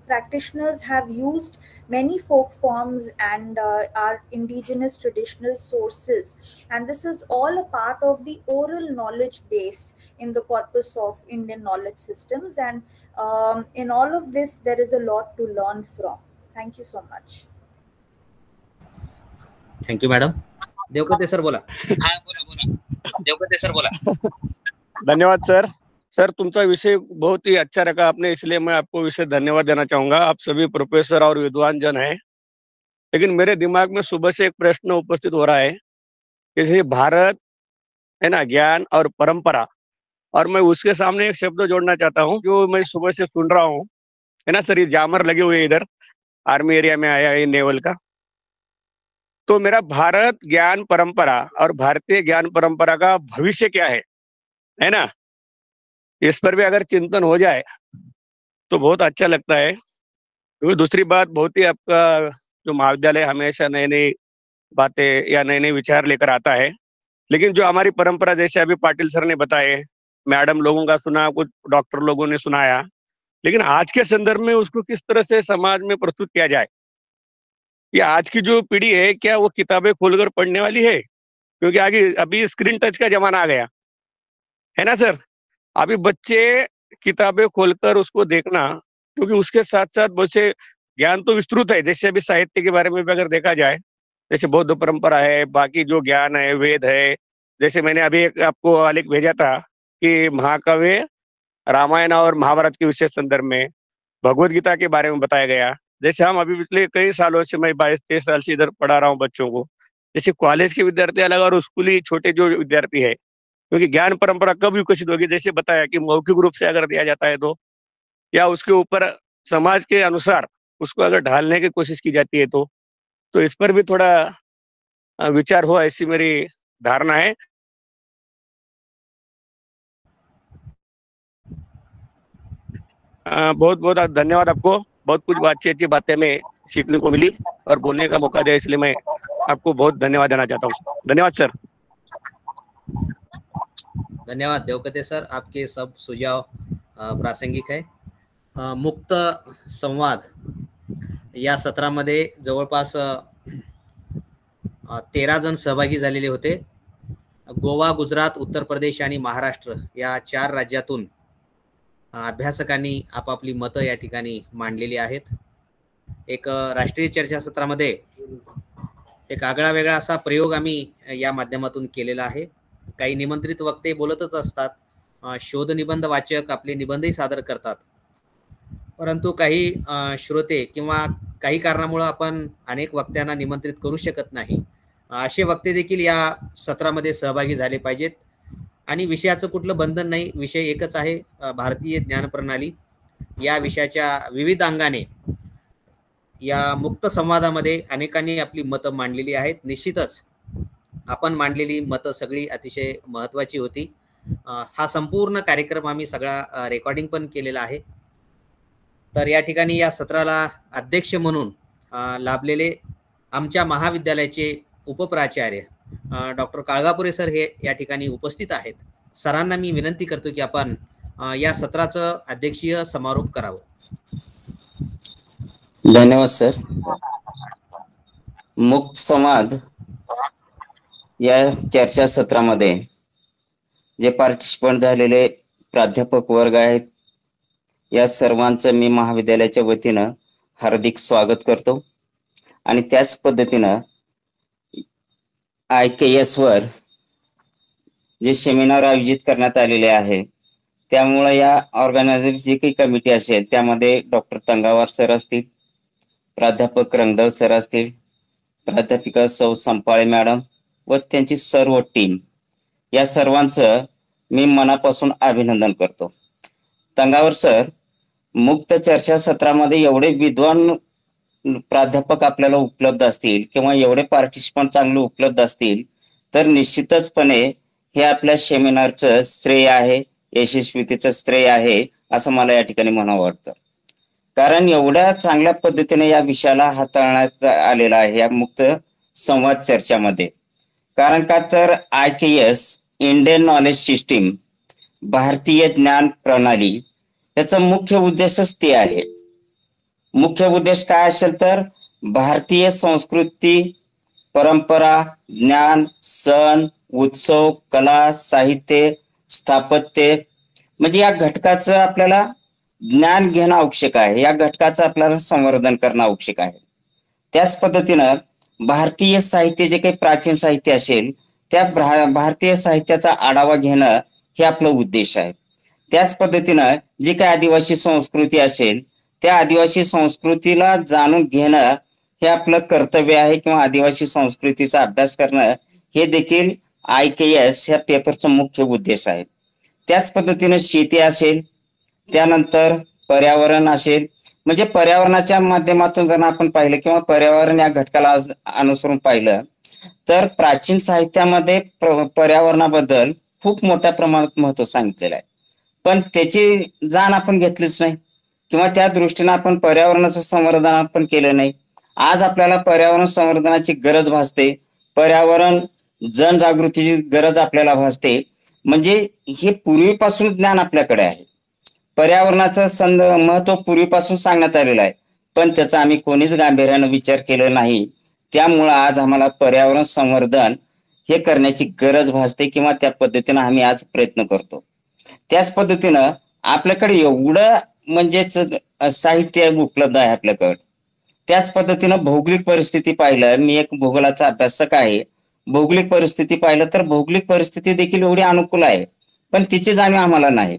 practitioners have used many folk forms and our indigenous traditional sources. And this is all a part of the oral knowledge base in the corpus of Indian knowledge systems. And in all of this, there is a lot to learn from. Thank you so much. Thank you madam. Devkate sir बोला. Devkate sir बोला. धन्यवाद sir. Sir तुमचा विषय बहुत ही अच्छा रखा आपने, इसलिए मैं आपको विषय धन्यवाद देना चाहूंगा. आप सभी प्रोफेसर और विद्वान जन हैं, लेकिन मेरे दिमाग में सुबह से एक प्रश्न उपस्थित हो रहा है. जैसे भारत है ना, ज्ञान और परंपरा, और मैं उसके सामने एक शब्द जोड़ना चाहता हूँ जो मैं सुबह से सुन रहा हूँ, है ना सर. ये जामर लगे हुए इधर आर्मी एरिया में आया है नेवल का. तो मेरा भारत ज्ञान परंपरा और भारतीय ज्ञान परंपरा का भविष्य क्या है ना. इस पर भी अगर चिंतन हो जाए तो बहुत अच्छा लगता है। क्योंकि दूसरी बात, बहुत ही आपका जो महाविद्यालय हमेशा नई नई बातें या नए नए विचार लेकर आता है, लेकिन जो हमारी परंपरा, जैसे अभी पाटिल सर ने बताए, मैडम लोगों का सुना, कुछ डॉक्टर लोगों ने सुनाया, लेकिन आज के संदर्भ में उसको किस तरह से समाज में प्रस्तुत किया जाए। ये आज की जो पीढ़ी है, क्या वो किताबें खोलकर पढ़ने वाली है? क्योंकि आगे अभी स्क्रीन टच का जमाना आ गया है ना सर। अभी बच्चे किताबें खोलकर उसको देखना, क्योंकि उसके साथ साथ बहुत से ज्ञान तो विस्तृत है। जैसे अभी साहित्य के बारे में भी अगर देखा जाए, जैसे बौद्ध परंपरा है, बाकी जो ज्ञान है, वेद है। जैसे मैंने अभी एक आपको आलेख भेजा था कि महाकाव्य रामायण और महाभारत के विशेष संदर्भ में भगवत गीता के बारे में बताया गया। जैसे हम अभी पिछले कई सालों से, मैं 22-23 साल से इधर पढ़ा रहा हूँ बच्चों को, जैसे कॉलेज के विद्यार्थी अलग और स्कूली छोटे जो विद्यार्थी है, क्योंकि ज्ञान परंपरा कब विकसित होगी, जैसे बताया कि मौखिक रूप से अगर दिया जाता है तो, या उसके ऊपर समाज के अनुसार उसको अगर ढालने की कोशिश की जाती है तो इस पर भी थोड़ा विचार हो, ऐसी मेरी धारणा है। बहुत बहुत धन्यवाद आपको। बहुत कुछ अच्छी अच्छी बातें हमें सीखने को मिली और बोलने का मौका दिया, इसलिए मैं आपको बहुत धन्यवाद देना चाहता हूँ। धन्यवाद सर। धन्यवाद देवकते सर, आपके सब सुझाव प्रासंगिक है। मुक्त संवाद या सत्रामध्ये जवळपास 13 जण सहभागी झालेले होते। गोवा, गुजरात, उत्तर प्रदेश आणि महाराष्ट्र या 4 राज्यातून अभ्यासकांनी आपापली मतं या ठिकाणी मांडलेली आहेत। एक राष्ट्रीय चर्चासत्रामध्ये एक आगळा वेगळा असा प्रयोग आम्ही या माध्यमातून केलेला आहे। काही निमंत्रित वक्ते बोलतच असतात, शोध निबंध वाचक आपले निबंधही सादर करतात, परंतु काही श्रोते किंवा काही कारणामुळे आपण अनेक वक्त्यांना निमंत्रित करू शकत नाही। असे वक्ते देखील या सत्रामध्ये सहभागी झाले पाहिजेत आणि विषयाचं कुठलं बंधन नाही, विषय एकच आहे, भारतीय ज्ञान प्रणाली। या विषयाच्या विविध अंगाने या मुक्त संवादामध्ये अनेकांनी आपली मतं मांडलेली आहेत। निश्चितच आपण मांडलेली मतं सगळी अतिशय महत्त्वाची होती। हा संपूर्ण कार्यक्रम आम्ही सगळा रेकॉर्डिंग पण केलेला आहे। तर या ठिकाणी या सत्राला अध्यक्ष म्हणून लाभलेले आमच्या महाविद्यालयाचे उपप्राचार्य डॉक्टर काळगापुरे सर हे या ठिकाणी उपस्थित आहेत। सरांना मी विनंती करतो की आपण या सत्राचं अध्यक्षीय समारोप करावं। धन्यवाद सर। मुक्त संवाद या चर्चासत्रामध्ये जे पार्टिसिपंट झालेले प्राध्यापक वर्ग आहेत, या सर्वांचं मी महाविद्यालयाच्या वतीनं हार्दिक स्वागत करतो। आणि त्याच पद्धतीनं IKS वर जे सेमिनार आयोजित करण्यात आलेले आहे, त्यामुळे या ऑर्गनायझर जी काही कमिटी असेल त्यामध्ये डॉक्टर तंगावार सर असतील, प्राध्यापक रंगदव सर असतील, प्राध्यापिका सौ संपाळे मॅडम व त्यांची सर्व टीम, या सर्वांचं मी मनापासून अभिनंदन करतो। तंगावर सर, मुक्त चर्चा सत्रामध्ये एवढे विद्वान प्राध्यापक आपल्याला उपलब्ध असतील किंवा एवढे पार्टिसिपंट चांगले उपलब्ध असतील तर निश्चितचपणे हे आपल्या सेमिनारचं श्रेय आहे, यशस्वीतेचं श्रेय आहे असं मला या ठिकाणी म्हणावं वाटतं। कारण एवढ्या चांगल्या पद्धतीने या विषयाला हाताळण्यात आलेला आहे या मुक्त संवाद चर्चामध्ये। कारण का तर IKS इंडियन नॉलेज सिस्टीम, भारतीय ज्ञान प्रणाली, त्याचा मुख्य उद्देशच ते आहे। मुख्य उद्देश काय असेल तर भारतीय संस्कृती, परंपरा, ज्ञान, सण, उत्सव, कला, साहित्य, स्थापत्य, म्हणजे या घटकाचं आपल्याला ज्ञान घेणं आवश्यक आहे, या घटकाचं आपल्याला संवर्धन करणं आवश्यक आहे। त्याच पद्धतीनं भारतीय साहित्य जे काही प्राचीन साहित्य असेल त्या भारतीय साहित्याचा आढावा घेणं हे आपलं उद्देश आहे। त्याच पद्धतीनं जी काही आदिवासी संस्कृती असेल त्या आदिवासी संस्कृतीला जाणून घेणं हे आपलं कर्तव्य आहे किंवा आदिवासी संस्कृतीचा अभ्यास करणं हे देखील IKS ह्या पेपरचा मुख्य उद्देश आहे। त्याच पद्धतीने शेती असेल, त्यानंतर पर्यावरण असेल, म्हणजे पर्यावरणाच्या माध्यमातून जर आपण पाहिलं किंवा पर्यावरण या घटकाला अनुसरून पाहिलं तर प्राचीन साहित्यामध्ये पर्यावरणाबद्दल खूप मोठ्या प्रमाणात महत्त्व सांगितलेलं आहे। पण त्याची जाण आपण घेतलीच नाही किंवा त्या दृष्टीने आपण पर्यावरणाचं संवर्धन आपण केलं नाही. आज आपल्याला पर्यावरण संवर्धनाची गरज भासते, पर्यावरण जनजागृतीची गरज आपल्याला भासते. म्हणजे हे पूर्वीपासून ज्ञान आपल्याकडे आहे. पर्यावरणाचं महत्व पूर्वीपासून सांगण्यात आलेलं आहे, पण त्याचा आम्ही कोणीच गांभीर्यानं विचार केला नाही. त्यामुळं आज आम्हाला पर्यावरण संवर्धन हे करण्याची गरज भासते किंवा त्या पद्धतीनं आम्ही आज प्रयत्न करतो. त्याच पद्धतीनं आपल्याकडे एवढं म्हणजेच साहित्य उपलब्ध आहे आपल्याकडं. त्याच पद्धतीनं भौगोलिक परिस्थिती पाहिलं, मी एक भूगोलाचा अभ्यासक आहे. भौगोलिक परिस्थिती पाहिलं तर भौगोलिक परिस्थिती देखील एवढी अनुकूल आहे, पण तिची जाणीव आम्हाला नाही.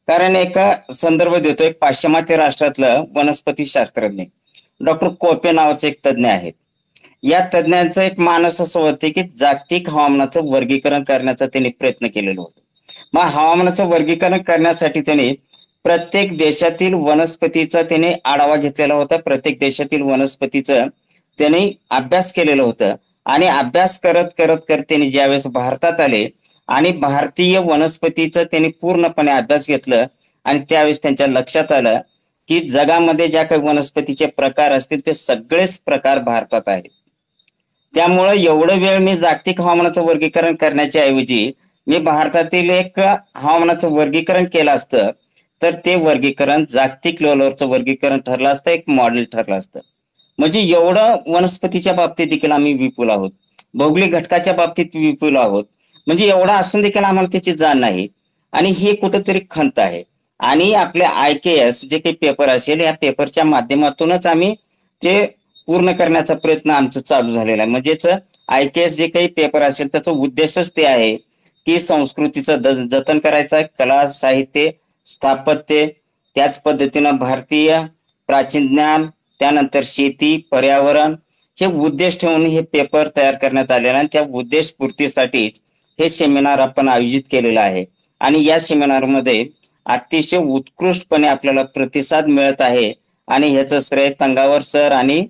कारण एक संदर्भ देतो, एक पाश्चिमात्य राष्ट्रातलं वनस्पती शास्त्रज्ञ डॉक्टर कोपे नावाचे एक तज्ज्ञ आहेत. या तज्ज्ञांचं एक मानस असं होते की जागतिक हवामानाचं वर्गीकरण करण्याचा त्यांनी प्रयत्न केलेला होता. मग हवामानाचं वर्गीकरण करण्यासाठी त्यांनी प्रत्येक देशातील वनस्पतीचा त्याने आढावा घेतलेला होता. प्रत्येक देशातील वनस्पतीचं त्यांनी अभ्यास केलेलं होतं आणि अभ्यास करत करत करत त्यांनी ज्यावेळेस भारतात आले आणि भारतीय वनस्पतीचं त्यांनी पूर्णपणे अभ्यास घेतलं आणि त्यावेळेस त्यांच्या लक्षात आलं की जगामध्ये ज्या काही वनस्पतीचे प्रकार असतील ते सगळेच प्रकार भारतात आहेत. त्यामुळं एवढं वेळ मी जागतिक हवामानाचं वर्गीकरण करण्याच्या ऐवजी मी भारतातील एक हवामानाचं वर्गीकरण केलं असतं तर ते वर्गीकरण जागतिक लेवलवरचं वर्गीकरण ठरलं असतं, एक मॉडेल ठरलं असतं. म्हणजे एवढं वनस्पतीच्या बाबतीत देखील आम्ही विपुल आहोत, भौगोलिक घटकाच्या बाबतीत विपुल आहोत. म्हणजे एवढं असून देखील आम्हाला त्याची जाण नाही आणि हे कुठंतरी खंत आहे. आणि आपले IKS जे काही पेपर असेल या पेपरच्या माध्यमातूनच आम्ही ते पूर्ण करण्याचा प्रयत्न आमचं चालू झालेला आहे. म्हणजेच IKS जे काही पेपर असेल त्याचा उद्देशच ते आहे की संस्कृतीचं जतन करायचं, कला साहित्य स्थापत्य, त्याच पद्धतीनं भारतीय प्राचीन ज्ञान, त्यानंतर शेती, पर्यावरण हे उद्देश ठेवून हे पेपर तयार करण्यात आलेला आणि त्या उद्देश पूर्तीसाठीच हे सेमिनार आपण आयोजित केलेलं आहे. आणि या सेमिनारमध्ये अतिशय उत्कृष्टपणे आपल्याला प्रतिसाद मिळत आहे आणि ह्याचं श्रेय तंगावर सर आणि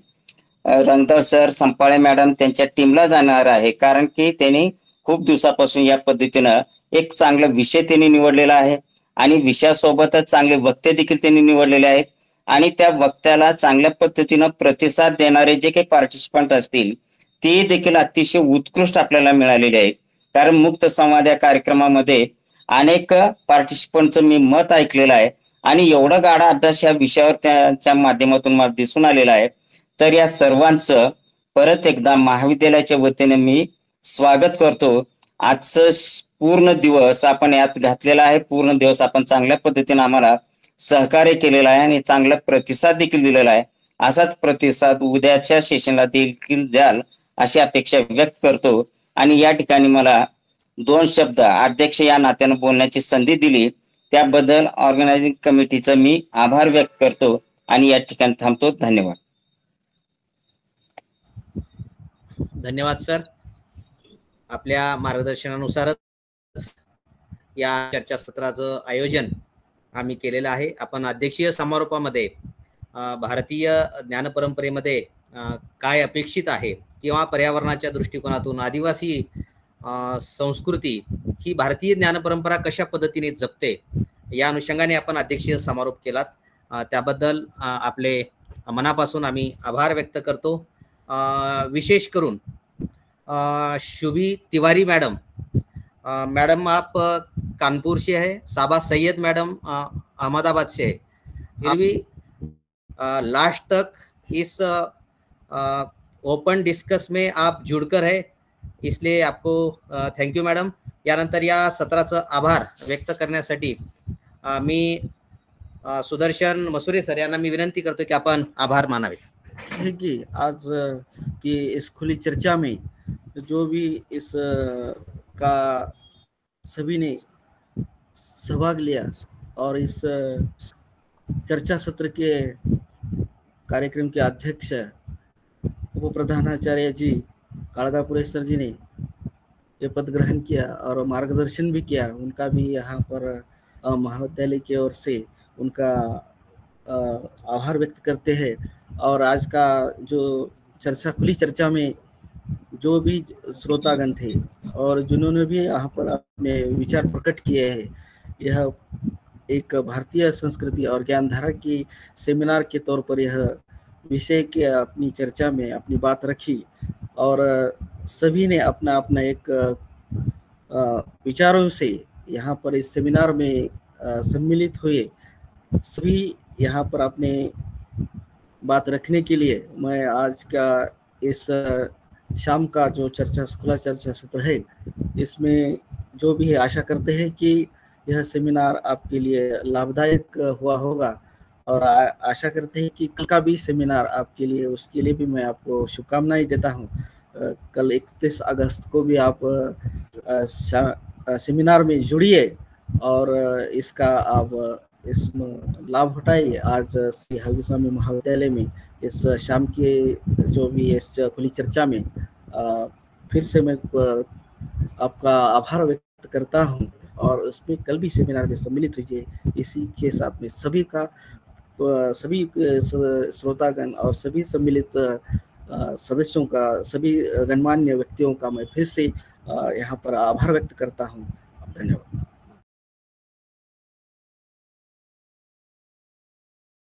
रंगदर सर, संपाळे मॅडम त्यांच्या टीमला जाणार आहे. कारण की त्यांनी खूप दिवसापासून या पद्धतीनं एक चांगला विषय त्यांनी निवडलेला आहे आणि विषयासोबतच चांगले वक्ते देखील त्यांनी निवडलेले आहेत आणि त्या वक्त्याला चांगल्या पद्धतीनं प्रतिसाद देणारे जे काही पार्टिसिपंट असतील ते देखील अतिशय उत्कृष्ट आपल्याला मिळालेले आहेत. कारण मुक्त संवाद या कार्यक्रमामध्ये अनेक पार्टिसिपंटचं मी मत ऐकलेलं आहे आणि एवढा गाढा अभ्यास या विषयावर त्यांच्या माध्यमातून मला दिसून आलेला आहे. तर या सर्वांचं परत एकदा महाविद्यालयाच्या वतीने मी स्वागत करतो. आजचं पूर्ण दिवस आपण यात घातलेला आहे, पूर्ण दिवस आपण चांगल्या पद्धतीने आम्हाला सहकार्य केलेलं आहे आणि चांगला प्रतिसाद देखील दिलेला आहे. असाच प्रतिसाद उद्याच्या सेशनला देखील द्याल अशी अपेक्षा व्यक्त करतो. आणि या ठिकाणी मला 2 शब्द अध्यक्ष या नात्यानं बोलण्याची संधी दिली त्याबद्दल ऑर्गनायझिंग कमिटीचं मी आभार व्यक्त करतो आणि या ठिकाणी थांबतो. धन्यवाद. धन्यवाद सर. आपल्या मार्गदर्शनानुसारच या चर्चासत्राचं आयोजन आम्ही केलेलं आहे. आपण अध्यक्षीय समारोपामध्ये भारतीय ज्ञानपरंपरेमध्ये काय अपेक्षित आहे किंवा पर्यावरणाच्या दृष्टिकोनातून आदिवासी संस्कृती ही भारतीय ज्ञानपरंपरा कशा पद्धतीने जपते या अनुषंगाने आपण अध्यक्षीय समारोप केलात. त्याबद्दल आपले मनापासून आम्ही आभार व्यक्त करतो. विशेष करून शुभी तिवारी मैडम, मैडम आप कानपुर से है, साबा सैयद मैडम अहमदाबाद से है, फिर भी लास्ट तक इस ओपन डिस्कस में आप जुड़कर है, इसलिए आपको थैंक यू मैडम. यानंतर या सत्राचं आभार व्यक्त करण्यासाठी मी सुदर्शन मसुरे सर यांना मी विनंती करतो की आपण आभार मानावे. है कि आज की इस खुली चर्चा में जो भी इस का सभी ने सहभाग लिया और इस चर्चा सत्र के कार्यक्रम के अध्यक्ष उप प्रधानाचार्य जी कालगापुरे सर जी ने ये पद ग्रहण किया और मार्गदर्शन भी किया, उनका भी यहाँ पर महाविद्यालय की ओर से उनका आभार व्यक्त करते हैं. और आज का जो चर्चा खुली चर्चा में जो भी श्रोतागण थे और जिन्होंने भी यहाँ पर अपने विचार प्रकट किए हैं, यह एक भारतीय संस्कृति और ज्ञानधारा की सेमिनार के तौर पर यह विषय की अपनी चर्चा में अपनी बात रखी और सभी ने अपना अपना एक विचारों से यहाँ पर इस सेमिनार में सम्मिलित हुए। सभी यहाँ पर अपने बात रखने के लिए मैं आज का इस शाम का जो चर्चा खुला चर्चा सत्र है इसमें जो भी है आशा करते हैं कि यह सेमिनार आपके लिए लाभदायक हुआ होगा और आशा करते हैं कि कल का भी सेमिनार आपके लिए, उसके लिए भी मैं आपको शुभकामनाएं देता हूं। कल 31 अगस्त को भी आप सेमिनार में जुड़िए और इसका आप इस लाभ उठाइए। आज श्री हरगोविंद स्वामी महाविद्यालय में इस शाम के जो भी इस खुली चर्चा में फिर से मैं आपका आभार व्यक्त करता हूं और उसमें कल भी सेमिनार में सम्मिलित हुई। इसी के साथ में सभी का सभी श्रोतागण और सभी सम्मिलित सदस्यों का, सभी गणमान्य व्यक्तियों का मैं फिर से यहाँ पर आभार व्यक्त करता हूँ। धन्यवाद।